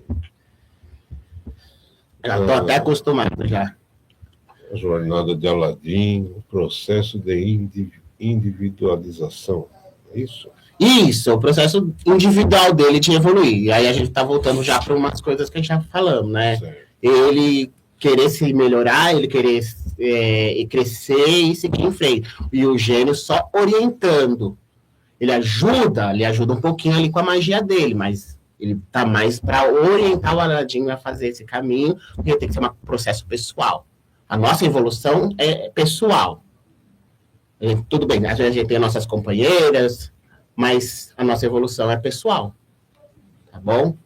Já estou até acostumado já. A jornada de Aladdin, o processo de individualização, é isso? Isso, o processo individual dele de evoluir. E aí a gente está voltando já para umas coisas que a gente já falamos, né? Certo. Ele querer se melhorar, ele querer crescer e seguir em frente. E o gênio só orientando. Ele ajuda um pouquinho ali com a magia dele, mas ele tá mais para orientar o Aladdin a fazer esse caminho, porque tem que ser um processo pessoal. A nossa evolução é pessoal. Tudo bem, a gente tem as nossas companheiras, mas a nossa evolução é pessoal. Tá bom?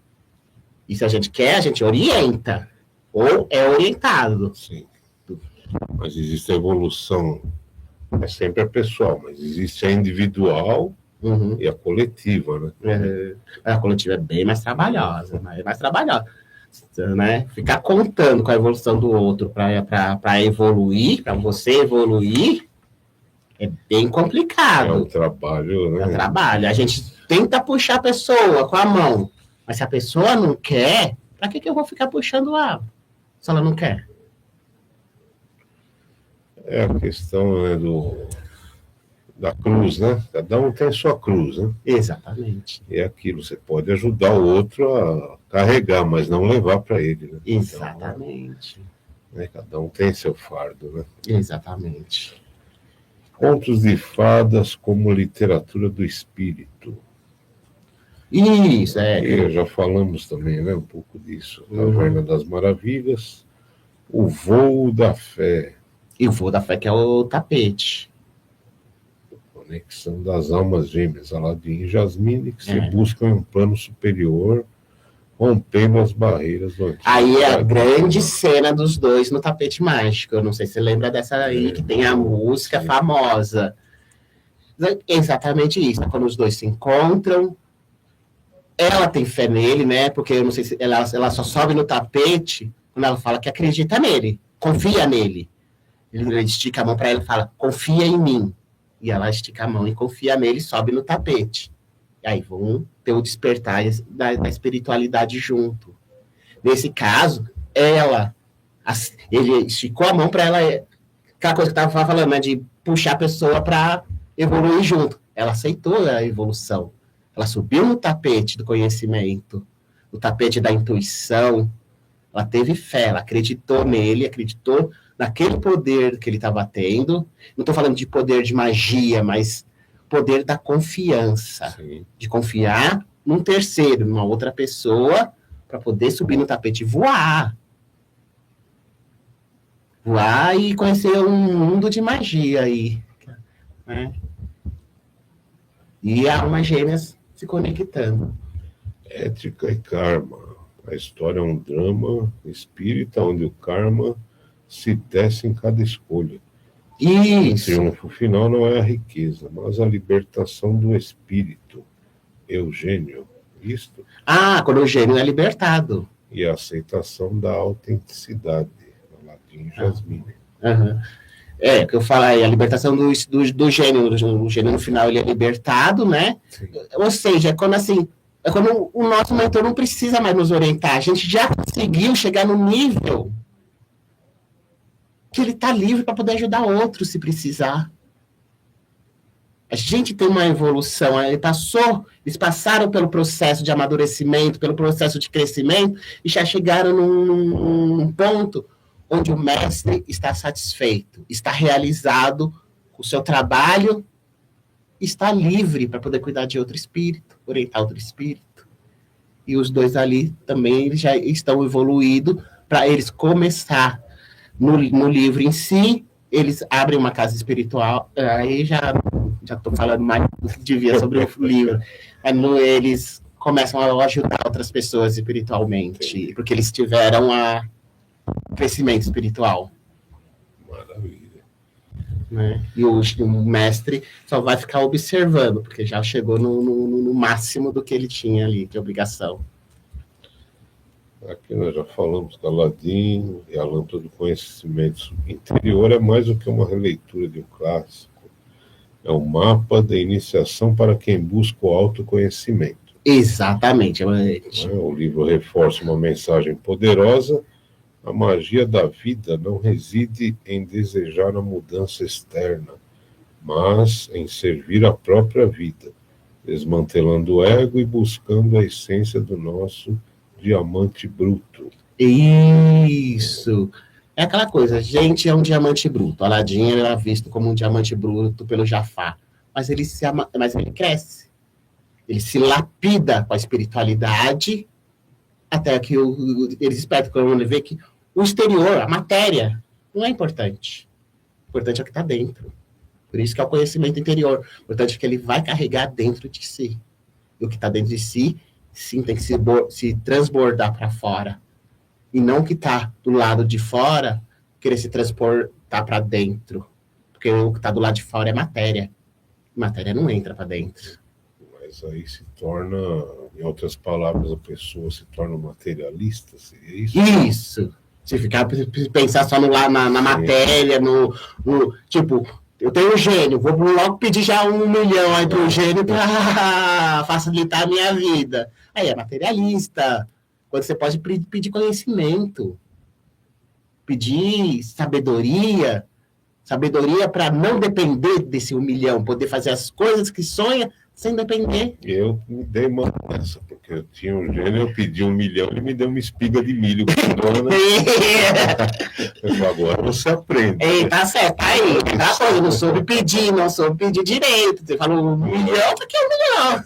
E se a gente quer, a gente orienta. Ou é orientado. Sim. Mas existe a evolução, é sempre a pessoal, mas existe a individual Uhum. E a coletiva, né? A coletiva é bem mais trabalhosa, né? Ficar contando com a evolução do outro para evoluir, para você evoluir, é bem É um complicado. trabalho, É um né? trabalho. A gente tenta puxar a pessoa com a mão, mas se a pessoa não quer, para que eu vou ficar puxando ela? Se ela não quer. É a questão, né, da cruz, né? Cada um tem a sua cruz, né? Exatamente. É aquilo, você pode ajudar o outro a carregar, mas não levar para ele, né? Exatamente. Então, né, cada um tem seu fardo, né? Exatamente. Contos de fadas como literatura do espírito. Isso, E já falamos também, né, um pouco disso. Caverna das Maravilhas, o voo da fé. E o voo da fé que é o tapete. Conexão das almas gêmeas, Aladim e Jasmine, que se buscam em um plano superior, rompendo as barreiras do antigo. Aí é a grande cena dos dois no tapete mágico. Eu não sei se você lembra dessa aí, que tem a música famosa. Exatamente isso. Quando os dois se encontram, ela tem fé nele, né? Porque eu não sei se ela só sobe no tapete quando ela fala que acredita nele, confia nele. Ele estica a mão para ela e fala, confia em mim. E ela estica a mão e confia nele e sobe no tapete. E aí vão ter o despertar da espiritualidade junto. Nesse caso, ele esticou a mão para ela, aquela coisa que eu estava falando, né, de puxar a pessoa para evoluir junto. Ela aceitou a evolução. Ela subiu no tapete do conhecimento, no tapete da intuição. Ela teve fé, ela acreditou nele, acreditou naquele poder que ele estava tendo. Não estou falando de poder de magia, mas poder da confiança. Sim. De confiar num terceiro, numa outra pessoa, para poder subir no tapete e voar. Voar e conhecer um mundo de magia aí. Né? E almas gêmeas se conectando. Ética e karma. A história é um drama espírita onde o karma se tece em cada escolha. Isso. O triunfo final não é a riqueza, mas a libertação do espírito. Eugênio. Isto. Quando o gênio é libertado. E a aceitação da autenticidade. Aladim e Jasmine. O que eu falo aí, a libertação do gênio. O gênio no final ele é libertado, né? Sim. Ou seja, quando o nosso mentor não precisa mais nos orientar, a gente já conseguiu chegar no nível que ele está livre para poder ajudar outros se precisar. A gente tem uma evolução, eles passaram pelo processo de amadurecimento, pelo processo de crescimento, e já chegaram num ponto onde o mestre está satisfeito, está realizado com o seu trabalho, está livre para poder cuidar de outro espírito, orientar outro espírito. E os dois ali também eles já estão evoluídos para eles começar no livro em si, eles abrem uma casa espiritual, aí já estou falando mais devia sobre o livro, eles começam a ajudar outras pessoas espiritualmente, porque eles tiveram crescimento espiritual. Maravilha. Né? E o mestre só vai ficar observando, porque já chegou no máximo do que ele tinha ali, de obrigação. Aqui nós já falamos que Aladim e a lâmpada do conhecimento interior é mais do que uma releitura de um clássico. É um mapa de iniciação para quem busca o autoconhecimento. Exatamente. O livro reforça uma mensagem poderosa. A magia da vida não reside em desejar a mudança externa, mas em servir a própria vida, desmantelando o ego e buscando a essência do nosso diamante bruto. Isso. É aquela coisa, a gente é um diamante bruto. Aladim era visto como um diamante bruto pelo Jafar. Mas ele cresce. Ele se lapida com a espiritualidade até que eles esperam quando ele vê que o exterior, a matéria, não é importante. O importante é o que está dentro. Por isso que é o conhecimento interior. O importante é que ele vai carregar dentro de si. E o que está dentro de si, sim, tem que se transbordar para fora. E não o que está do lado de fora querer se transportar para dentro. Porque o que está do lado de fora é matéria. Matéria não entra para dentro. Mas aí se torna, em outras palavras, a pessoa se torna materialista, seria isso? Isso. Se ficar pensar só na matéria, tipo, eu tenho um gênio, vou logo pedir já 1 milhão aí pro gênio para facilitar a minha vida. Aí é materialista. Quando você pode pedir conhecimento, pedir sabedoria para não depender desse 1 milhão, poder fazer as coisas que sonha sem depender. Eu me dei uma nessa, porque eu tinha um gênio, eu pedi 1 milhão, ele me deu uma espiga de milho. Eu falei, agora você aprende. Ei, tá certo, tá aí. Tá bom, eu não soube pedir direito. Você falou 1 milhão, porque é 1 milhão.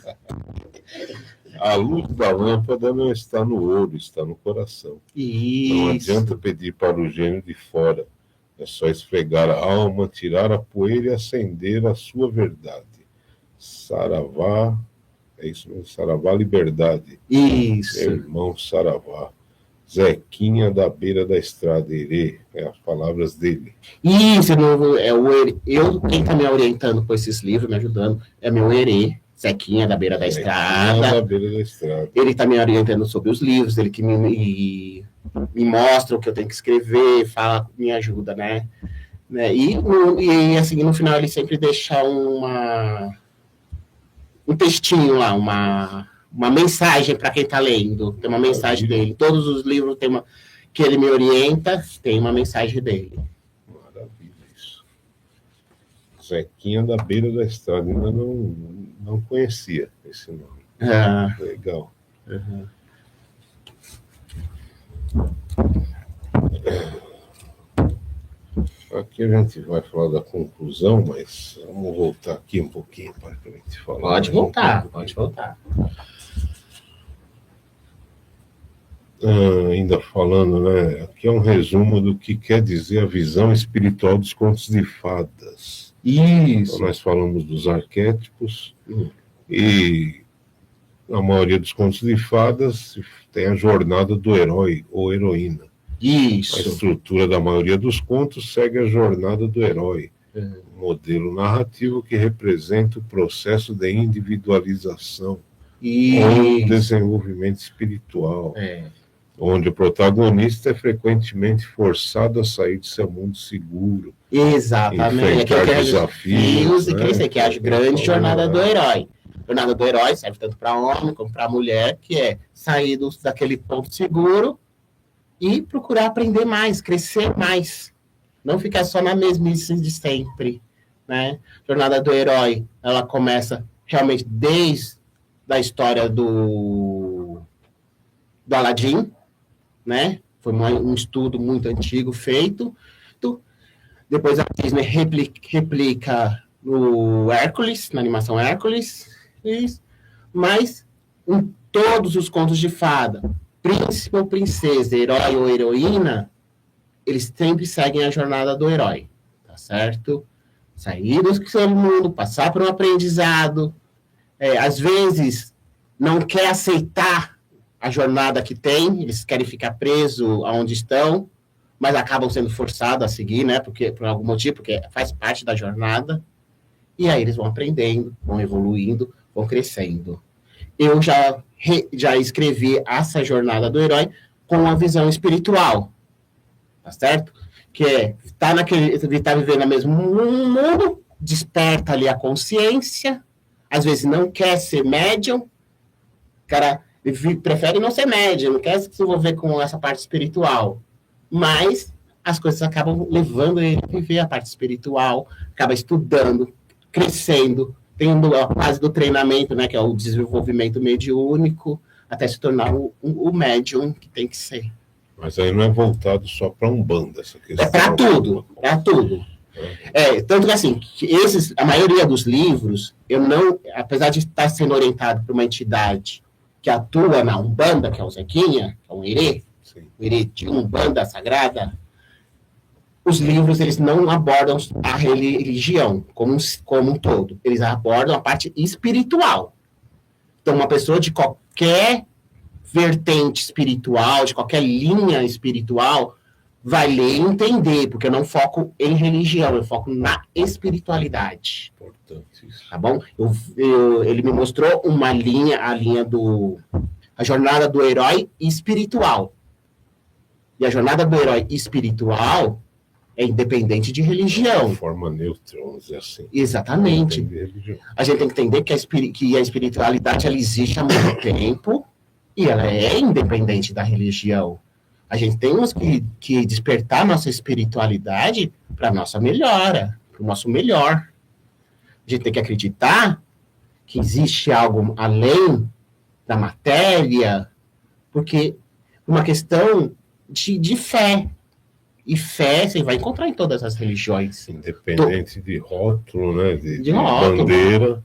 A luz da lâmpada não está no olho, está no coração. Isso. Não adianta pedir para o gênio de fora. É só esfregar a alma, tirar a poeira e acender a sua verdade. Saravá, é isso mesmo, Saravá Liberdade. Isso. Meu irmão Saravá. Zequinha da beira da estrada, Herê, é as palavras dele. Isso, quem está me orientando com esses livros, me ajudando, é meu Herê, Zequinha da beira da estrada. Da beira da estrada. Ele está me orientando sobre os livros, ele que me mostra o que eu tenho que escrever, me ajuda, né? E assim, no final ele sempre deixa um textinho lá, uma mensagem para quem está lendo. Tem uma mensagem dele. Todos os livros que ele me orienta, tem uma mensagem dele. Maravilha isso. Zequinha da beira da estrada. Ainda não conhecia esse nome. Legal. Uhum. Aqui a gente vai falar da conclusão, mas vamos voltar aqui um pouquinho para a gente falar. Pode voltar. Ainda falando, né? Aqui é um resumo do que quer dizer a visão espiritual dos contos de fadas. Isso. Então, nós falamos dos arquétipos e a maioria dos contos de fadas tem a jornada do herói ou heroína. Isso. A estrutura da maioria dos contos segue a jornada do herói. Um modelo narrativo que representa o processo de individualização ou desenvolvimento espiritual. Onde o protagonista é frequentemente forçado a sair de seu mundo seguro. Exatamente. Enfrentar desafios, e crescer, que é a grande jornada do herói. A jornada do herói serve tanto para homem como para mulher, que é sair daquele ponto seguro e procurar aprender mais, crescer mais. Não ficar só na mesmice de sempre, né? A jornada do herói, ela começa realmente desde a história do Aladdin, né? Foi um estudo muito antigo feito. Depois a Disney replica no Hércules, na animação Hércules, mas em todos os contos de fada, príncipe ou princesa, herói ou heroína, eles sempre seguem a jornada do herói, tá certo? Sair do seu mundo, passar por um aprendizado, às vezes não quer aceitar a jornada que tem, eles querem ficar presos aonde estão, mas acabam sendo forçados a seguir, né? Por algum motivo, porque faz parte da jornada. E aí eles vão aprendendo, vão evoluindo, vão crescendo. Eu já escrevi essa jornada do herói com uma visão espiritual, tá certo? Que tá vivendo no mesmo mundo, desperta ali a consciência, às vezes não quer ser médium, o cara ele prefere não ser médium, não quer se envolver com essa parte espiritual, mas as coisas acabam levando ele a viver a parte espiritual, acaba estudando, crescendo, tendo a fase do treinamento, né, que é o desenvolvimento mediúnico, até se tornar o médium que tem que ser. Mas aí não é voltado só para Umbanda, essa questão. É para tudo. Tanto que assim, a maioria dos livros, apesar de estar sendo orientado por uma entidade que atua na Umbanda, que é o Zequinha, que é um herê, o herê de Umbanda sagrada, os livros, eles não abordam a religião como um todo. Eles abordam a parte espiritual. Então, uma pessoa de qualquer vertente espiritual, de qualquer linha espiritual, vai ler e entender, porque eu não foco em religião, eu foco na espiritualidade. Importante isso. Tá bom? Ele me mostrou uma linha, a jornada do herói espiritual. E a jornada do herói espiritual é independente de religião. De forma neutra, vamos dizer assim. Exatamente. A gente tem que entender que a espiritualidade ela existe há muito tempo e ela é independente da religião. A gente tem que despertar nossa espiritualidade para a nossa melhora, para o nosso melhor. A gente tem que acreditar que existe algo além da matéria, porque uma questão de fé. E fé você vai encontrar em todas as religiões. Independente de rótulo, né? De rótulo. Bandeira,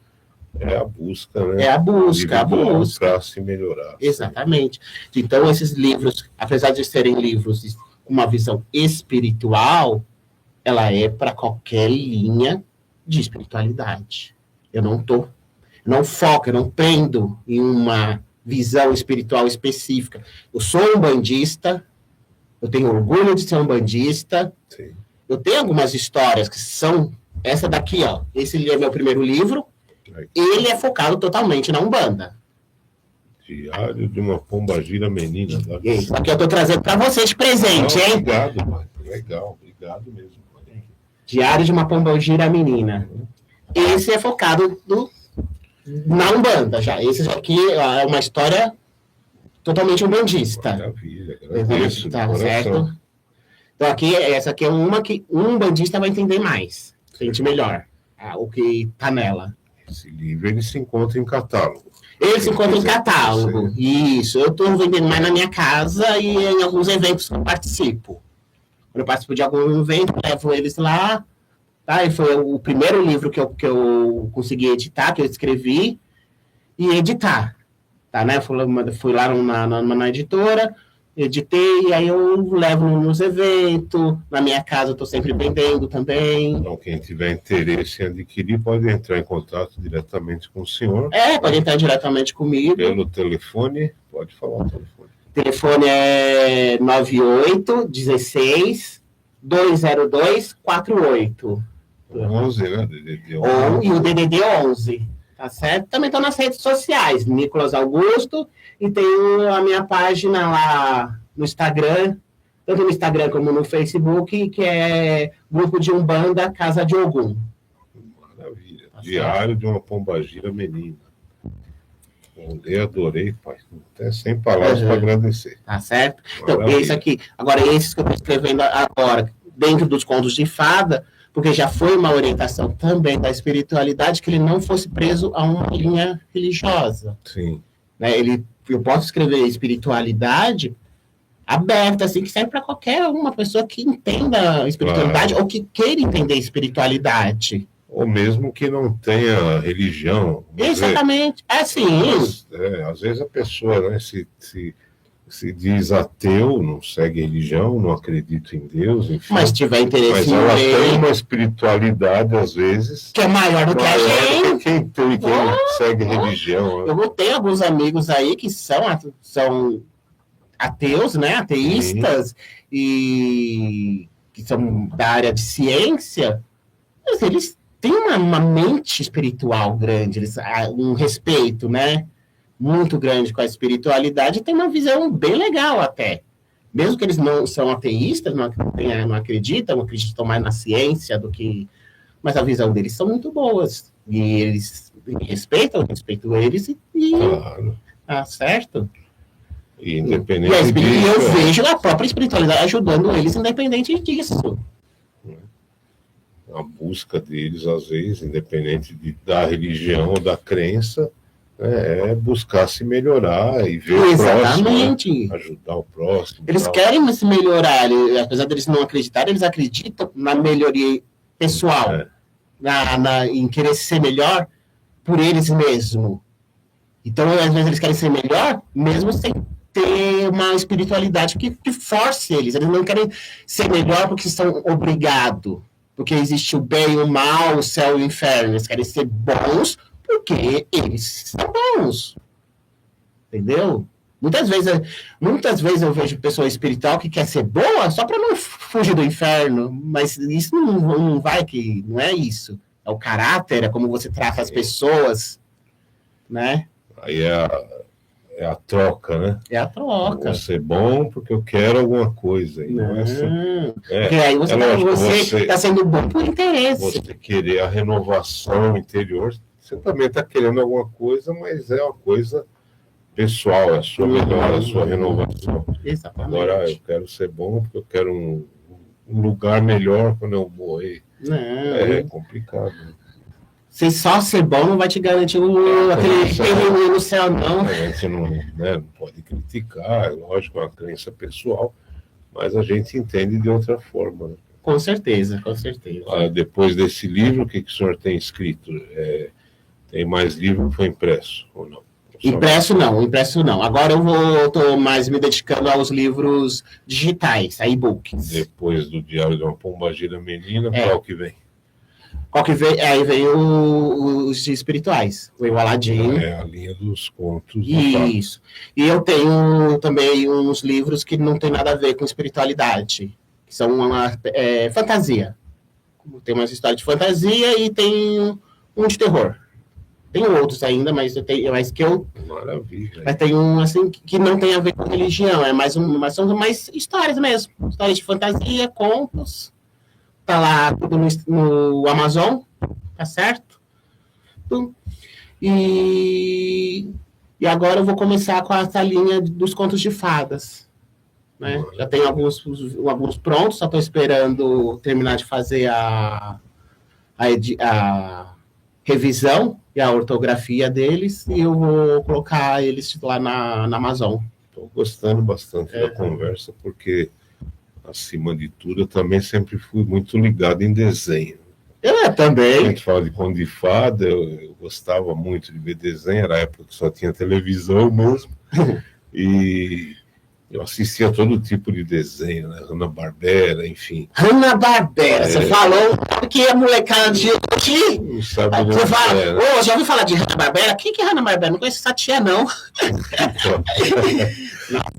é a busca, né? É a busca. Para se melhorar. Exatamente. Então, esses livros, apesar de serem livros com uma visão espiritual, ela é para qualquer linha de espiritualidade. Eu não foco, eu não prendo em uma visão espiritual específica. Eu sou um bandista, eu tenho orgulho de ser um bandista. Sim. Eu tenho algumas histórias que são... Essa daqui, ó. Esse é meu primeiro livro. Ele é focado totalmente na Umbanda. Diário de uma Pombagira Menina. Isso aqui eu estou trazendo para vocês de presente, hein? Obrigado, mãe. Legal, obrigado mesmo. Diário de uma Pombagira Menina. Esse é focado na Umbanda já. Esse aqui é uma história totalmente umbandista. Maravilha, agradeço. Tá certo? Então essa aqui é uma que um umbandista vai entender mais. Sente melhor o que está nela. Esse livro ele se encontra em catálogo. Ele se encontra em catálogo. Isso. Eu estou vendendo mais na minha casa e em alguns eventos que eu participo. Quando eu participo de algum evento, eu levo eles lá. Tá? E foi o primeiro livro que eu consegui editar, que eu escrevi, e editar. Tá, né? Fui lá na editora, editei, e aí eu levo nos eventos, na minha casa eu estou sempre vendendo também. Então, quem tiver interesse em adquirir, pode entrar em contato diretamente com o senhor. Pode entrar diretamente comigo. Pelo telefone, pode falar o telefone. O telefone é 9816 202 48. 11, né? DDD 11. E o DDD 11. Tá certo? Também estou nas redes sociais, Nicolas Augusto, e tenho a minha página lá no Instagram, tanto no Instagram como no Facebook, que é Grupo de Umbanda Casa de Ogum. Maravilha. Tá Diário de uma Pombagira Menina. Eu adorei, pai. Até sem palavras para agradecer. Tá certo? Então, esse aqui. Agora, esses que eu estou escrevendo agora, dentro dos contos de fada, porque já foi uma orientação também da espiritualidade que ele não fosse preso a uma linha religiosa. Sim. Né? Eu posso escrever espiritualidade aberta, assim, que serve para qualquer uma pessoa que entenda a espiritualidade ou que queira entender a espiritualidade. Ou mesmo que não tenha religião. Exatamente. Assim. Às vezes a pessoa, né, se diz ateu, não segue religião, não acredita em Deus, enfim. Mas tiver interesse mas ela tem uma espiritualidade, às vezes, que é maior do que a gente. Quem segue religião. Eu tenho alguns amigos aí que são ateus, né? Ateístas, e que são da área de ciência, mas eles têm uma mente espiritual grande, um respeito, né? Muito grande com a espiritualidade, tem uma visão bem legal até. Mesmo que eles não são ateístas, não acreditam mais na ciência do que... Mas a visão deles são muito boas. E eles respeitam eles e claro. Tá certo? E independente disso... E eu vejo a própria espiritualidade ajudando eles independente disso. A busca deles, às vezes, independente da religião ou da crença, é buscar se melhorar e ver exatamente. O próximo, né? Ajudar o próximo. Eles querem se melhorar, apesar deles não acreditarem, eles acreditam na melhoria pessoal, em querer ser melhor por eles mesmos. Então, às vezes, eles querem ser melhor, mesmo sem ter uma espiritualidade que force eles. Eles não querem ser melhor porque são obrigados, porque existe o bem e o mal, o céu e o inferno. Eles querem ser bons porque eles são bons. Entendeu? Muitas vezes eu vejo pessoa espiritual que quer ser boa só para não fugir do inferno, mas isso não vai, que não é isso. É o caráter, é como você trata as pessoas, né? Aí é a troca, né? É a troca. Eu vou ser bom porque eu quero alguma coisa. E não, porque aí você está sendo bom por interesse. Você querer a renovação interior, você também está querendo alguma coisa, mas é uma coisa pessoal, é a sua melhora, a sua renovação. Exatamente. Agora, eu quero ser bom porque eu quero um lugar melhor quando eu morrer. É complicado. Se só ser bom não vai te garantir aquele terreno no céu, não. A gente não pode criticar, é lógico, é uma crença pessoal, mas a gente entende de outra forma. Né? Com certeza, com certeza. Depois desse livro, o que o senhor tem escrito? Tem mais livro que foi impresso, ou não? Impresso não. Agora eu estou mais me dedicando aos livros digitais, a e-books. Depois do Diário de uma Pombagira Menina, qual que vem? Aí vem os espirituais, o Aladim. É a linha dos contos. Isso. E eu tenho também uns livros que não tem nada a ver com espiritualidade, que são uma fantasia. Tem umas histórias de fantasia e tem um de terror. Tem outros ainda, mas Maravilha. Mas tem um assim que não tem a ver com religião, mas são mais histórias mesmo. Histórias de fantasia, contos. Tá lá tudo no Amazon, tá certo? E agora eu vou começar com essa linha dos contos de fadas. Né? Já tenho alguns prontos, só estou esperando terminar de fazer a revisão e a ortografia deles, e eu vou colocar eles lá na Amazon. Estou gostando bastante da conversa, porque, acima de tudo, eu também sempre fui muito ligado em desenho. Eu também. A gente fala de conto de fada, eu gostava muito de ver desenho, era a época que só tinha televisão mesmo, e eu assistia todo tipo de desenho, né? Hanna-Barbera, enfim. Hanna-Barbera, você falou que a molecada de hoje... Não sabe você fala, já ouviu falar de Hanna-Barbera? Quem que é Hanna-Barbera? Não conheço essa tia, não.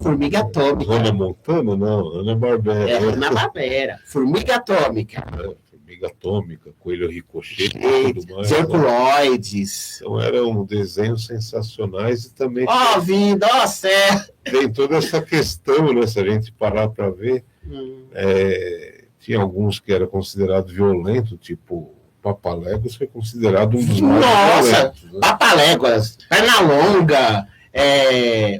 Formiga Atômica. Hannah Montana? Não, Hanna-Barbera. É Hanna-Barbera. Formiga Atômica. Formiga Atômica, Coelho Ricochete e tudo mais. Zirculoides. Então eram desenhos sensacionais e também... Tem toda essa questão, né? Se a gente parar para ver, tinha alguns que era considerado violento, tipo Papaléguas foi considerado um dos mais violentos. Nossa, Papaléguas, Pernalonga,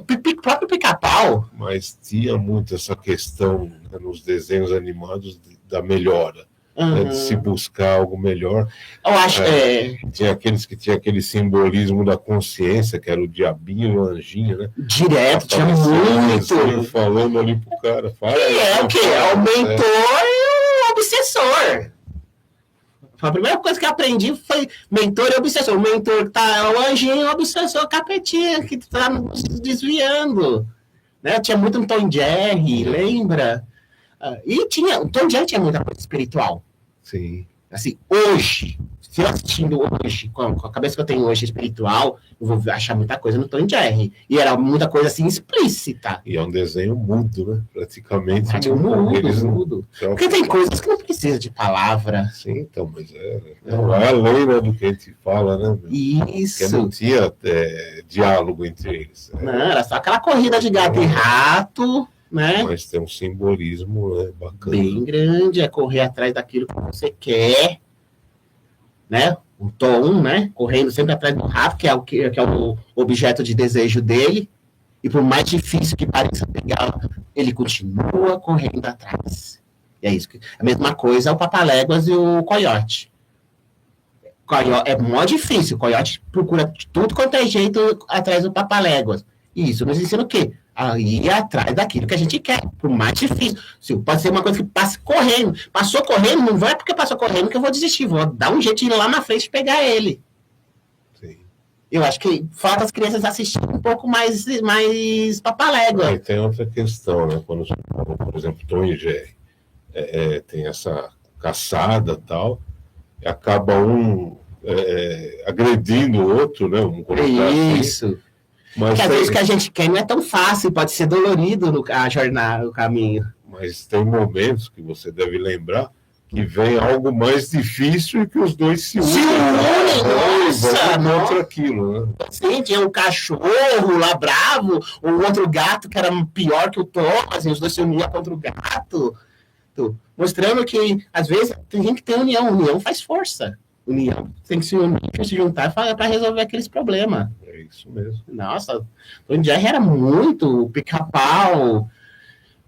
o próprio Pica-Pau. Mas tinha muito essa questão, né, nos desenhos animados da melhora. Né, de se buscar algo melhor. Eu acho tinha aqueles que tinham aquele simbolismo da consciência, que era o diabinho e o anjinho, né? Direto, tinha muito. Falando ali pro cara. O quê? É o mentor e o obsessor. A primeira coisa que eu aprendi foi mentor e obsessor. O mentor tá o anjinho e o obsessor, o capetinha, que tá nos desviando. Né? Tinha muito no Tom Jerry, lembra? E o Tom Jerry tinha muita coisa espiritual. Sim. Assim, hoje, se eu assistindo hoje, com a cabeça que eu tenho hoje espiritual, eu vou achar muita coisa no Tom Jerry. E era muita coisa assim explícita. E é um desenho mudo, né? Praticamente. Mudo. Porque tem coisas que não precisa de palavra. Sim, então, mas vai além, né, do que a gente fala, né? Isso. Porque não tinha diálogo entre eles. Não, era só aquela corrida de gato e rato. Né? Mas tem um simbolismo, né, bacana. Bem grande, é correr atrás daquilo que você quer, né? O Tom, né? Correndo sempre atrás do rato, que é o objeto de desejo dele. E por mais difícil que pareça pegar, ele continua correndo atrás. E é isso. A mesma coisa é o Papaléguas e o Coiote. É mó difícil. O Coiote procura de tudo quanto é jeito atrás do Papaléguas. E isso nos ensina o quê? A ir atrás daquilo que a gente quer, por mais difícil. Pode ser uma coisa que passe correndo. Passou correndo, não vai porque passou correndo que eu vou desistir. Vou dar um jeito de ir lá na frente e pegar ele. Sim. Eu acho que falta as crianças assistirem um pouco mais Papalégua. E tem outra questão, né? Quando, por exemplo, Tom e Jerry tem essa caçada e tal, e acaba um agredindo o outro, né? Vamos colocar isso. Assim. Porque às vezes o que a gente quer não é tão fácil, pode ser dolorido a jornada, o caminho. Mas tem momentos que você deve lembrar que vem algo mais difícil e que os dois se unem. Contra aquilo, né? Sim, tinha um cachorro lá bravo, um outro gato que era pior que o Thomas, e os dois se uniam contra o gato. Mostrando que, às vezes, tem que ter união. União faz força. União tem que se unir, se juntar para resolver aqueles problemas. É isso mesmo. Nossa, o Jerry era muito pica-pau. O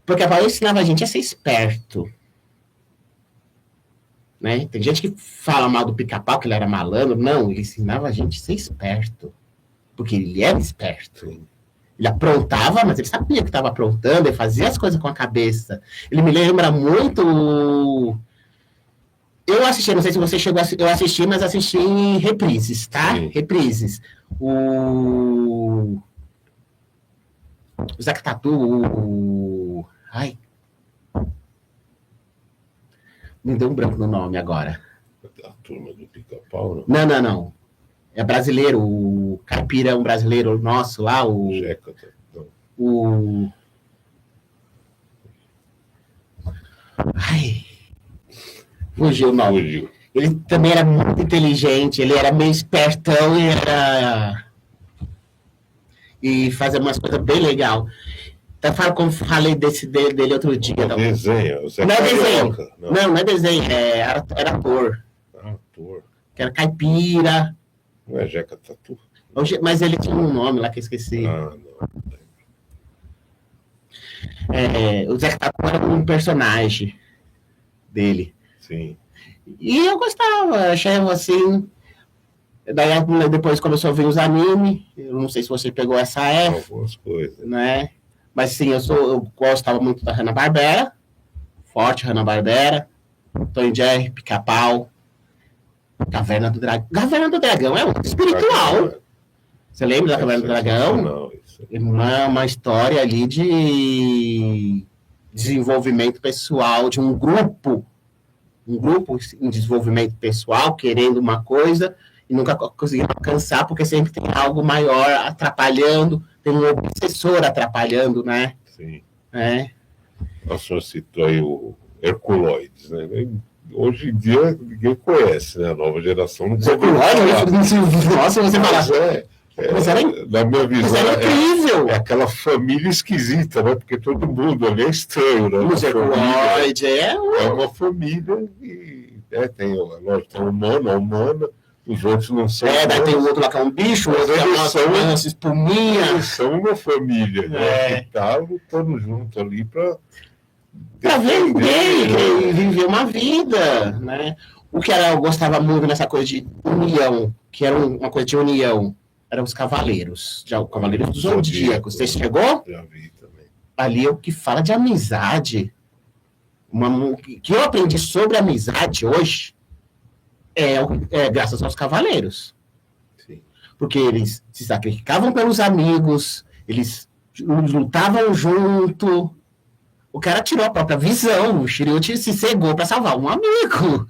pica-pau ensinava a gente a ser esperto. Né? Tem gente que fala mal do pica-pau, que ele era malandro. Não, ele ensinava a gente a ser esperto. Porque ele era esperto. Ele aprontava, mas ele sabia que estava aprontando, ele fazia as coisas com a cabeça. Ele me lembra muito... Eu assisti, não sei se você chegou a assistir, eu assisti, mas assisti em reprises, tá? Sim. Reprises. O Zack Tatu, ai... Me deu um branco no nome agora. A turma do pica-pau, não? Não. É brasileiro, o caipira é um brasileiro nosso lá, o... Jeca, não. O... Ai... Fugiu o nome. Fugiu. Ele também era muito inteligente, ele era meio espertão e fazia umas coisas bem legais. Até falo como falei dele outro dia. Não é desenho. Não é desenho. Não é desenho. Era ator. Ator. Que era caipira. Não é Jeca Tatu? Mas ele tinha um nome lá que eu esqueci. Não. O Zé Tatu era um personagem dele. Sim. E eu gostava, achava assim. Daí depois começou a vir os animes. Eu não sei se você pegou essa época. Algumas coisas. Né? Mas sim, eu gostava muito da Hanna-Barbera. Forte Hanna-Barbera. Tom e Jerry, Pica-Pau. Caverna do Dragão. Caverna do Dragão é um espiritual. Você lembra da Caverna do Dragão? Não, isso. Uma história ali de desenvolvimento pessoal de um grupo em desenvolvimento pessoal, querendo uma coisa e nunca conseguindo alcançar, porque sempre tem algo maior atrapalhando, tem um obsessor atrapalhando, né? Sim. O senhor citou aí o Herculoides, né? Hoje em dia ninguém conhece, né? A nova geração não conhece. Nossa, você fala... na minha visão, era incrível. É aquela família esquisita, né? Porque todo mundo ali é estranho, né? O Herculoide é uma família e tem a humana, os outros não são. Daí tem o outro lá que é um bicho, o outro que é uma espuminha. Eles são uma família, né? Que tá lutando junto ali para vender e viver uma vida, né? O que eu gostava muito nessa coisa de união, que era uma coisa de união, eram os cavaleiros, o Cavaleiro do Zodíaco. Você chegou? Já vi também. Ali é o que fala de amizade. Que eu aprendi sobre amizade hoje é graças aos cavaleiros. Sim. Porque eles se sacrificavam pelos amigos, eles lutavam junto. O cara tirou a própria visão, o Shiryu se cegou para salvar um amigo.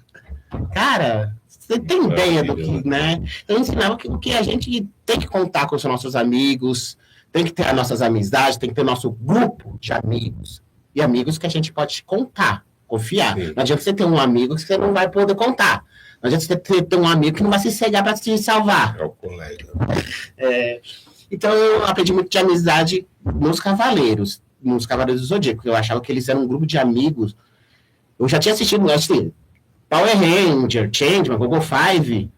Cara, você tem ideia do que, né? Eu ensinava que a gente tem que contar com os nossos amigos, tem que ter as nossas amizades, tem que ter o nosso grupo de amigos. E amigos que a gente pode contar, confiar. Sim. Não adianta você ter um amigo que você não vai poder contar. Não adianta você ter um amigo que não vai se cegar para te salvar. É o colega. Então, eu aprendi muito de amizade nos Cavaleiros do Zodíaco. Eu achava que eles eram um grupo de amigos. Eu já tinha assistido, Power Ranger, Changeman, Gogo Five,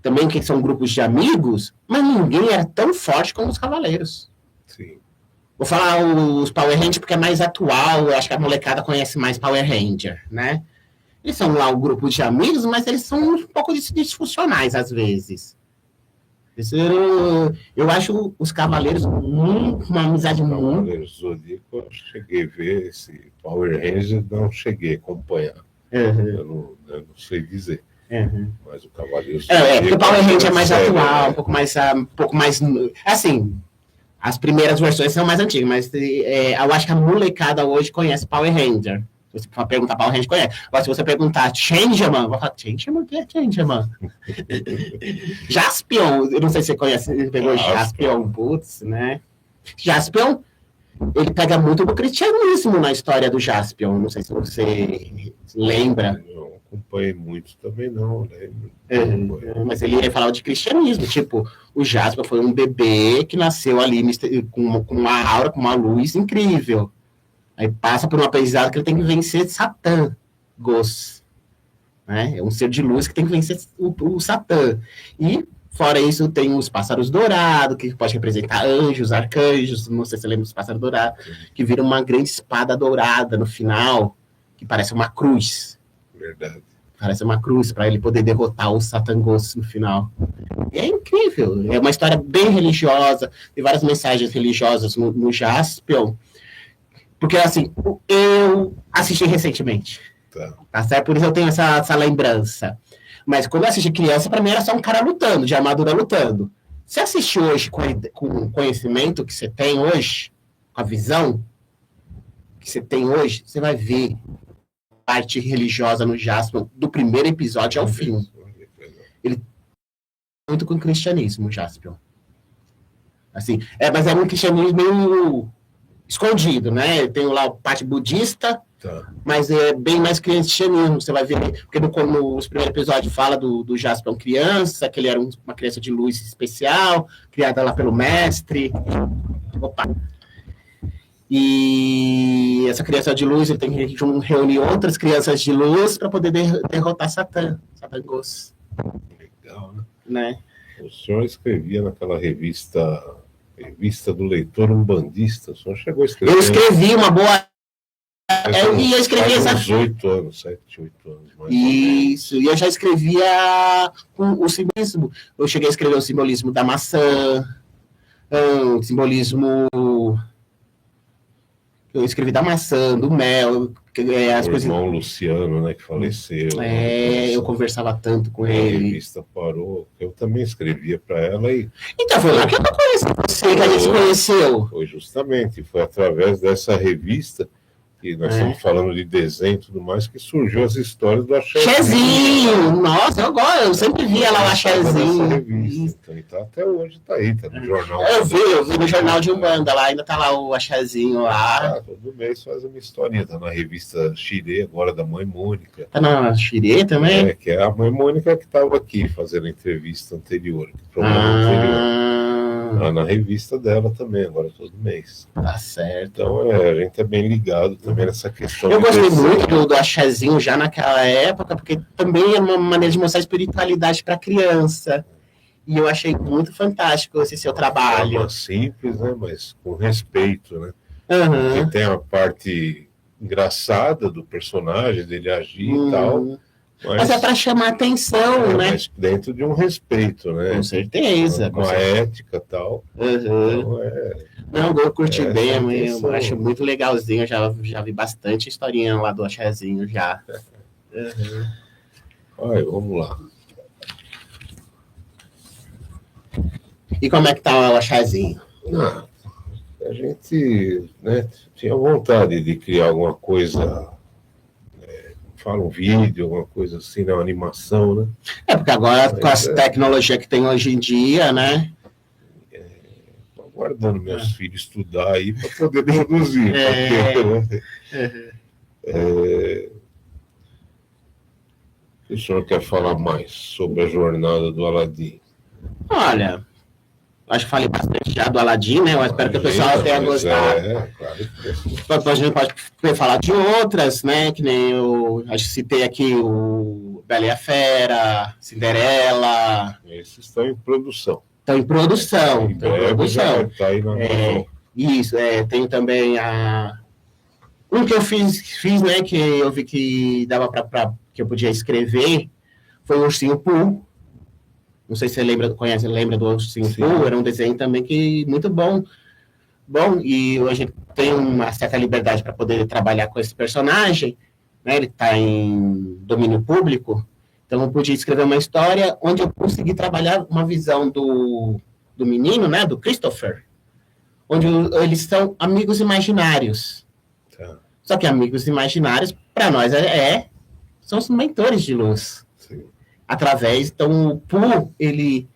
também que são grupos de amigos, mas ninguém era tão forte como os Cavaleiros. Sim. Vou falar os Power Ranger porque é mais atual, eu acho que a molecada conhece mais Power Ranger, né? Eles são lá um grupo de amigos, mas eles são um pouco disfuncionais às vezes. Eu acho os Cavaleiros uma amizade muito... Cavaleiros do Zodíaco, eu cheguei a ver esse Power Ranger, não cheguei a acompanhar. Uhum. Eu não sei dizer. Uhum. Mas o Cavaleiro... porque o Power Ranger é mais atual, um pouco mais... Assim, as primeiras versões são mais antigas, mas eu acho que a molecada hoje conhece Power Ranger. Se você perguntar Power Ranger, conhece. Agora, se você perguntar Changeman, vai falar, Changeman? O que é Changeman? Jaspion, eu não sei se você conhece, você pegou Jaspion, putz, né? Jaspion, ele pega muito do cristianismo na história do Jaspion, não sei se você lembra. Não acompanhei muito também, não lembro. Mas ele falava de cristianismo, tipo, o Jaspion foi um bebê que nasceu ali com uma aura, com uma luz incrível. Aí passa por uma aprendizado que ele tem que vencer Satã, Ghost. Né? É um ser de luz que tem que vencer o Satã. E, fora isso, tem os pássaros dourados, que pode representar anjos, arcanjos, não sei se você lembra dos pássaros dourados, que viram uma grande espada dourada no final, que parece uma cruz. Verdade. Parece uma cruz, para ele poder derrotar o Satan Ghost no final. E é incrível. É uma história bem religiosa, tem várias mensagens religiosas no Jaspion. Porque, assim, eu assisti recentemente. Tá certo? Por isso eu tenho essa lembrança. Mas quando eu assisti criança, pra mim era só um cara lutando, de armadura lutando. Você assiste hoje com o conhecimento que você tem hoje, com a visão que você tem hoje, você vai ver parte religiosa no Jaspion, do primeiro episódio ao fim. Ele muito com o cristianismo, o Jaspion. Assim, mas é um cristianismo meio escondido, né? Tem lá a parte budista, mas é bem mais cristianismo. Você vai ver, porque nos primeiros episódios fala do Jaspion criança, que ele era uma criança de luz especial, criada lá pelo mestre. Opa! E essa criança de luz, ele tem que reunir outras crianças de luz para poder derrotar Satã Ghost. Legal, né? O senhor escrevia naquela revista do Leitor Umbandista, o senhor chegou a escrever? Eu escrevi uma boa... Eu escrevi uns 8 anos, 7, 8 anos. Mais isso, e eu já escrevia o simbolismo. Eu cheguei a escrever o simbolismo da maçã, o simbolismo... Eu escrevi da maçã, do mel, as o coisas... irmão Luciano, né, que faleceu. Eu conversava tanto com ele. A revista parou, eu também escrevia para ela e... Então, foi lá que eu conheci você, que a gente se conheceu. Foi justamente, foi através dessa revista, que nós estamos falando de desenho e tudo mais, que surgiu as histórias do Axézinho! Nossa, eu sempre via lá o Axézinho. Então, e tá até hoje, tá aí, tá no jornal. Eu vi no jornal de Umbanda, lá ainda tá lá o Axézinho lá. Todo mês faz uma historinha, tá na revista Xirê, agora da Mãe Mônica. Tá na Xirê também? Que é a Mãe Mônica que estava aqui fazendo a entrevista anterior, programa anterior. Na revista dela também, agora todo mês. Tá certo. Então, a gente é bem ligado também nessa questão. Eu gostei muito do Axézinho já naquela época, porque também é uma maneira de mostrar espiritualidade para criança. E eu achei muito fantástico esse seu trabalho. É simples, né? Mas com respeito, né? Uhum. Porque tem a parte engraçada do personagem, dele agir e tal. Mas é para chamar atenção, né? Mas dentro de um respeito, né? Com certeza. Com a ética e tal. Então, não, eu curti bem, eu acho muito legalzinho. Eu já vi bastante historinha lá do Axézinho já. Vamos lá. E como é que tá o Axézinho? A gente, né, tinha vontade de criar alguma coisa... Fala um vídeo, alguma coisa assim, uma animação, né? Porque agora, com as tecnologias que tem hoje em dia, né? Estou aguardando meus filhos estudar aí para poder produzir. O senhor quer falar mais sobre a jornada do Aladim? Olha, acho que falei bastante já do Aladim, né? Eu espero que o pessoal tenha gostado. Claro. A gente pode falar de outras, né? Que nem eu acho que citei aqui o Bela e a Fera, Cinderela. Esses estão em produção. Estão em produção. Tá aí na isso, tenho também um que eu fiz, né? Que eu vi que dava que eu podia escrever, foi o Ursinho Pooh. Não sei se você lembra do Ursinho Pooh, era um desenho também que muito bom. E a gente tem uma certa liberdade para poder trabalhar com esse personagem, né? Ele está em domínio público, então eu podia escrever uma história onde eu consegui trabalhar uma visão do menino, né? Do Christopher, onde eles são amigos imaginários. Só que amigos imaginários, para nós, são os mentores de luz. Sim. Através, então, o Pooh, ele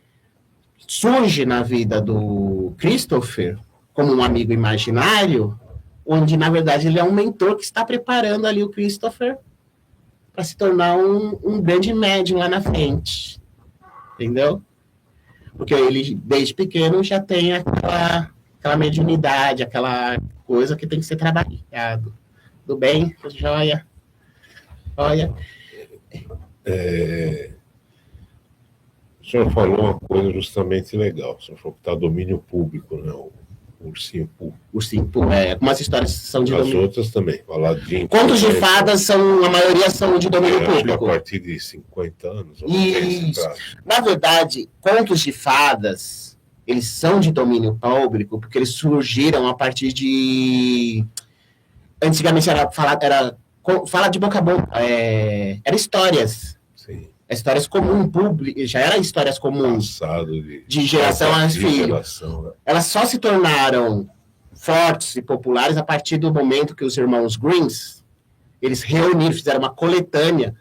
surge na vida do Christopher como um amigo imaginário, onde, na verdade, ele é um mentor que está preparando ali o Christopher para se tornar um grande médium lá na frente. Entendeu? Porque ele, desde pequeno, já tem aquela mediunidade, aquela coisa que tem que ser trabalhado. Tudo bem? Joia? Olha. O senhor falou uma coisa justamente legal. O senhor falou que está domínio público, né? O Ursinho Pooh. Ursinho Pooh, algumas histórias são de As domínio. outras também. Aladdin. Contos de fadas, a maioria são de domínio Acho que público. a partir de 50 anos. Isso. Na verdade, contos de fadas, eles são de domínio público porque eles surgiram a partir de... Antigamente fala de boca a boca. Era histórias. Sim. Histórias comuns, já eram histórias comuns. Passado de geração a filho. Né? Elas só se tornaram fortes e populares a partir do momento que os irmãos Greens, eles reuniram, fizeram uma coletânea,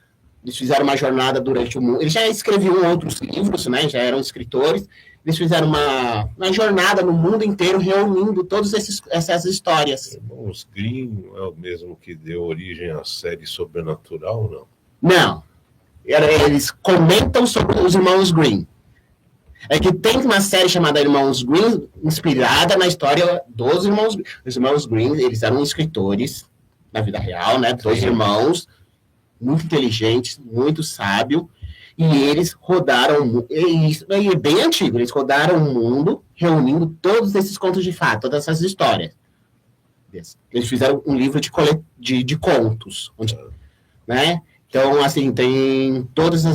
eles fizeram uma jornada durante o mundo. Eles já escreviam outros livros, né? Já eram escritores. Eles fizeram uma jornada no mundo inteiro, reunindo todas essas histórias. Irmãos Grimm não é o mesmo que deu origem à série Sobrenatural, não? Não. Eles comentam sobre os irmãos Grimm. É que tem uma série chamada Irmãos Grimm, inspirada na história dos irmãos Grimm. Os irmãos Grimm, eles eram escritores na vida real, né? Dois irmãos, muito inteligentes, muito sábios, e eles rodaram, isso é bem antigo, eles rodaram o mundo, reunindo todos esses contos de fadas, todas essas histórias. Eles fizeram um livro de contos, né? Então, assim, tem todas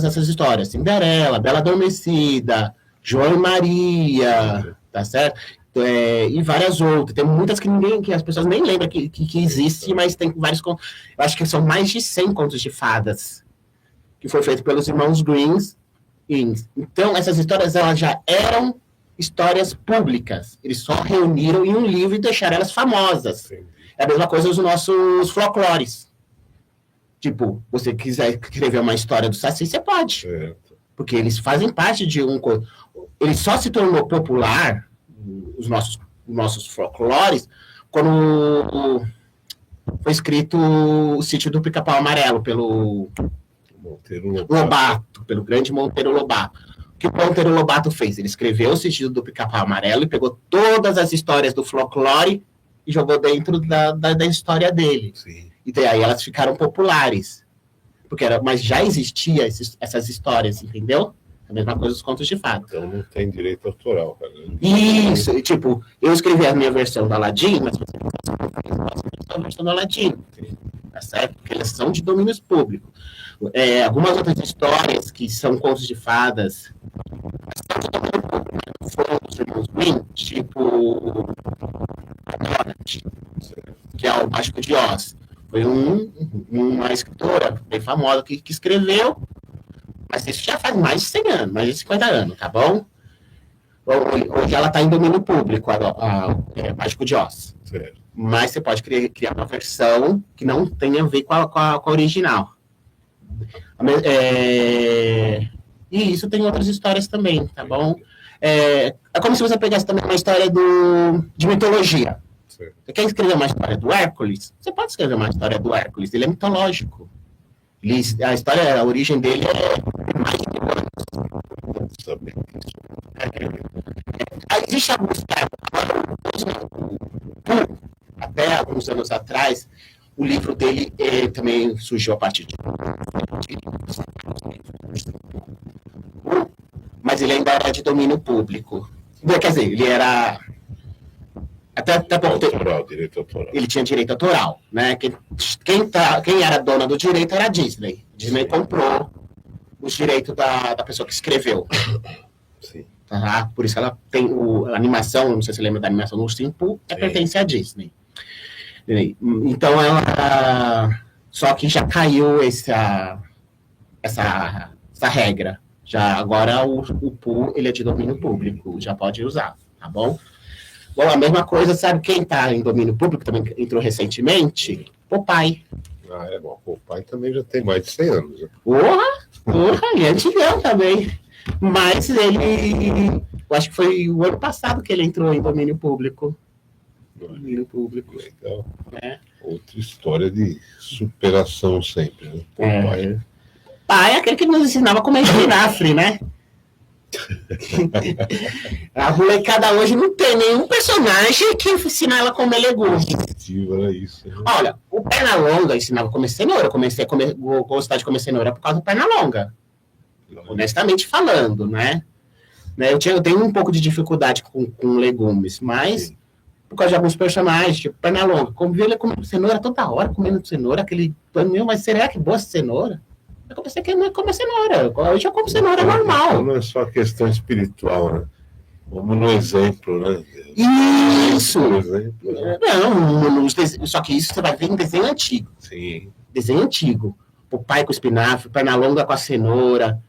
essas histórias. Cinderela, Bela Adormecida, João e Maria, tá certo? E várias outras. Tem muitas que as pessoas nem lembram que existe, mas tem vários contos. Eu acho que são mais de 100 contos de fadas que foi feito pelos irmãos Grimm. Então, essas histórias, elas já eram histórias públicas. Eles só reuniram em um livro e deixaram elas famosas. Sim. É a mesma coisa os nossos folclores. Tipo, você quiser escrever uma história do Saci, você pode. Certo. Porque eles fazem parte de um... Ele só se tornou popular, os nossos folclores, quando foi escrito o Sítio do Pica-Pau Amarelo, pelo Monteiro Lobato, pelo grande Monteiro Lobato. O que o Monteiro Lobato fez? Ele escreveu o Sítio do Pica-Pau Amarelo e pegou todas as histórias do folclore e jogou dentro da história dele. Sim. E aí elas ficaram populares. Mas já existia essas histórias, entendeu? A mesma coisa dos contos de fadas. Então não tem direito autoral, cara. Isso, tipo, eu escrevi a minha versão do Aladdin, mas você não faz a versão do Aladdin, tá certo? Porque elas são de domínio público. Algumas outras histórias que são contos de fadas são de domínio público, não foram dos irmãos Grimm, tipo que é o Mágico de Oz. Foi uma escritora bem famosa que escreveu, mas isso já faz mais de 100 anos, mais de 50 anos, tá bom? Hoje ela está em domínio público, Mágico de Oz. Certo. Mas você pode criar uma versão que não tenha a ver com a original. E isso tem outras histórias também, tá bom? É como se você pegasse também uma história de mitologia. Você quer escrever uma história do Hércules? Você pode escrever uma história do Hércules, ele é mitológico. A origem dele é mais de mil anos. Existe alguns até alguns anos atrás, o livro dele também surgiu a partir de... Mas ele ainda era de domínio público. Quer dizer, ele era... Até pouco tempo. Direito autoral. Ele tinha direito autoral, né? Quem era dona do direito era a Disney. A Disney comprou os direitos da pessoa que escreveu. Sim. Tá? Por isso ela tem a animação, não sei se você lembra da animação do Ursinho Pooh, pertence à Disney. Então ela... Só que já caiu essa regra. Agora o Pooh, ele é de domínio público, já pode usar, tá bom? Bom, a mesma coisa, sabe quem está em domínio público, também entrou recentemente? Popeye. Ah, é bom. O pai também já tem mais de 100 anos. Né? Porra, e é antigão também. Mas ele, eu acho que foi o ano passado que ele entrou em domínio público. Domínio público. Legal. É. Outra história de superação sempre, né? Popeye. Pai é aquele que nos ensinava como é espinafre, né? A molecada hoje não tem nenhum personagem que ensina ela a comer legumes. Era isso, né? Olha, o Pernalonga ensinava a comer cenoura. Eu comecei a gostar de comer cenoura por causa do Pernalonga. Honestamente falando, né? Eu tenho um pouco de dificuldade com legumes, mas sim, por causa de alguns personagens, tipo Pernalonga. Como viu ele comendo cenoura toda hora, comendo cenoura, aquele. Meu, mas será que boa cenoura? Eu pensei que não ia comer cenoura. Hoje eu como cenoura normal. Não é só questão espiritual, né? Vamos no exemplo, né? Isso! Exemplo, né? Não, só que isso você vai ver em desenho antigo. Sim. Desenho antigo. O pai com o espinafre, Pernalonga com a cenoura.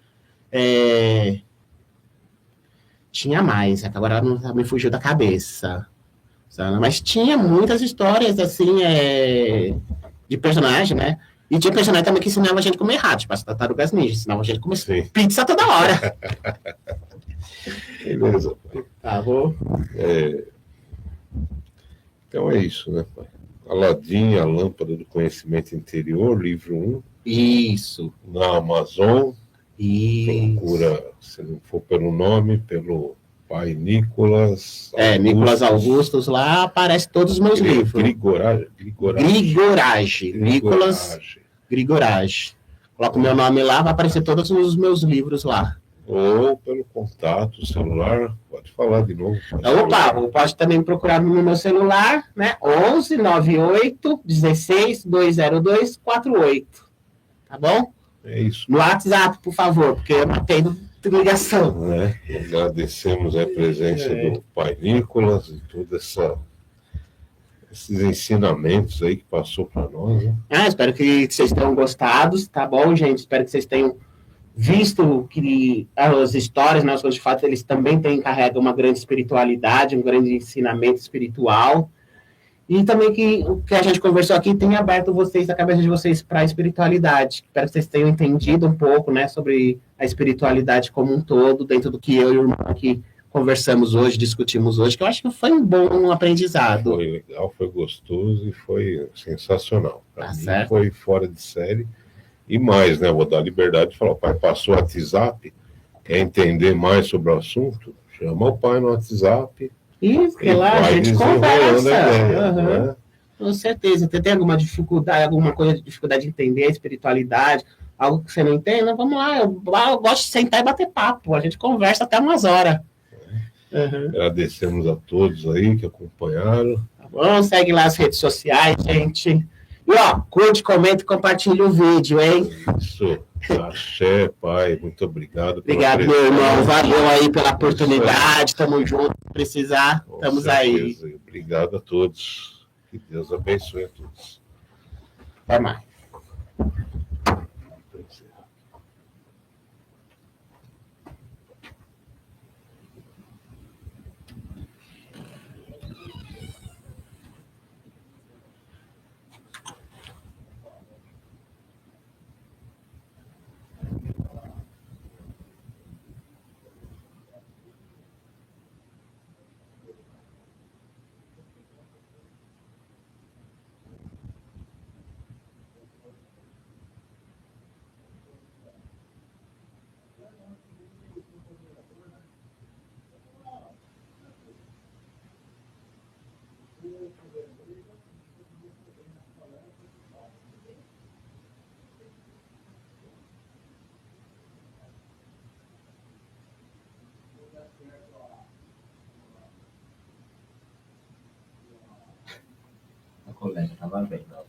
Tinha mais, agora não me fugiu da cabeça. Mas tinha muitas histórias, assim, de personagem, né? E tinha personagem também que ensinava a gente a comer rato, tipo as tartarugas ninja, ensinava a gente a comer pizza toda hora. Beleza, pai. Tá bom. Então é isso, né, pai? Aladim, a Lâmpada do Conhecimento Interior, livro 1. Isso. Na Amazon. Isso. Procura, se não for pelo nome, pelo pai Nicolas. Nicolas Augustus, lá aparece todos os meus livros. Grigorage. Nicolas Grigorage. Coloca o meu nome lá, vai aparecer todos os meus livros lá. Ou pelo contato, celular, pode falar de novo. Pode também procurar no meu celular, né? 11 98 16 202 48. Tá bom? É isso. No WhatsApp, por favor, porque eu não tenho ligação. Agradecemos a presença do pai Nicolas e todos esses ensinamentos aí que passou para nós. Né? Espero que vocês tenham gostado, tá bom, gente? Espero que vocês tenham visto que as histórias, né, os de fato, eles também carregam uma grande espiritualidade, um grande ensinamento espiritual. E também que o que a gente conversou aqui tenha aberto a cabeça de vocês para a espiritualidade. Espero que vocês tenham entendido um pouco, né, sobre a espiritualidade como um todo, dentro do que eu e o irmão aqui conversamos hoje, discutimos hoje, que eu acho que foi um bom aprendizado. Foi legal, foi gostoso e foi sensacional. Para mim certo. Foi fora de série. E mais, né, vou dar liberdade de falar, o pai passou o WhatsApp, quer entender mais sobre o assunto? Chama o pai no WhatsApp. Isso, que lá a gente conversa. Ideia, né? Com certeza. Você tem alguma dificuldade, alguma coisa de dificuldade de entender a espiritualidade, algo que você não entende? Vamos lá, eu gosto de sentar e bater papo. A gente conversa até umas horas. Agradecemos a todos aí que acompanharam. Tá bom? Segue lá as redes sociais, gente. E curte, comenta e compartilha o vídeo, hein? Isso. Axé, pai. Muito obrigado. Obrigado, meu irmão. Valeu aí pela oportunidade. Tamo junto. Se precisar, estamos aí. Obrigado a todos. Que Deus abençoe a todos. Até mais. A colega estava bem, não.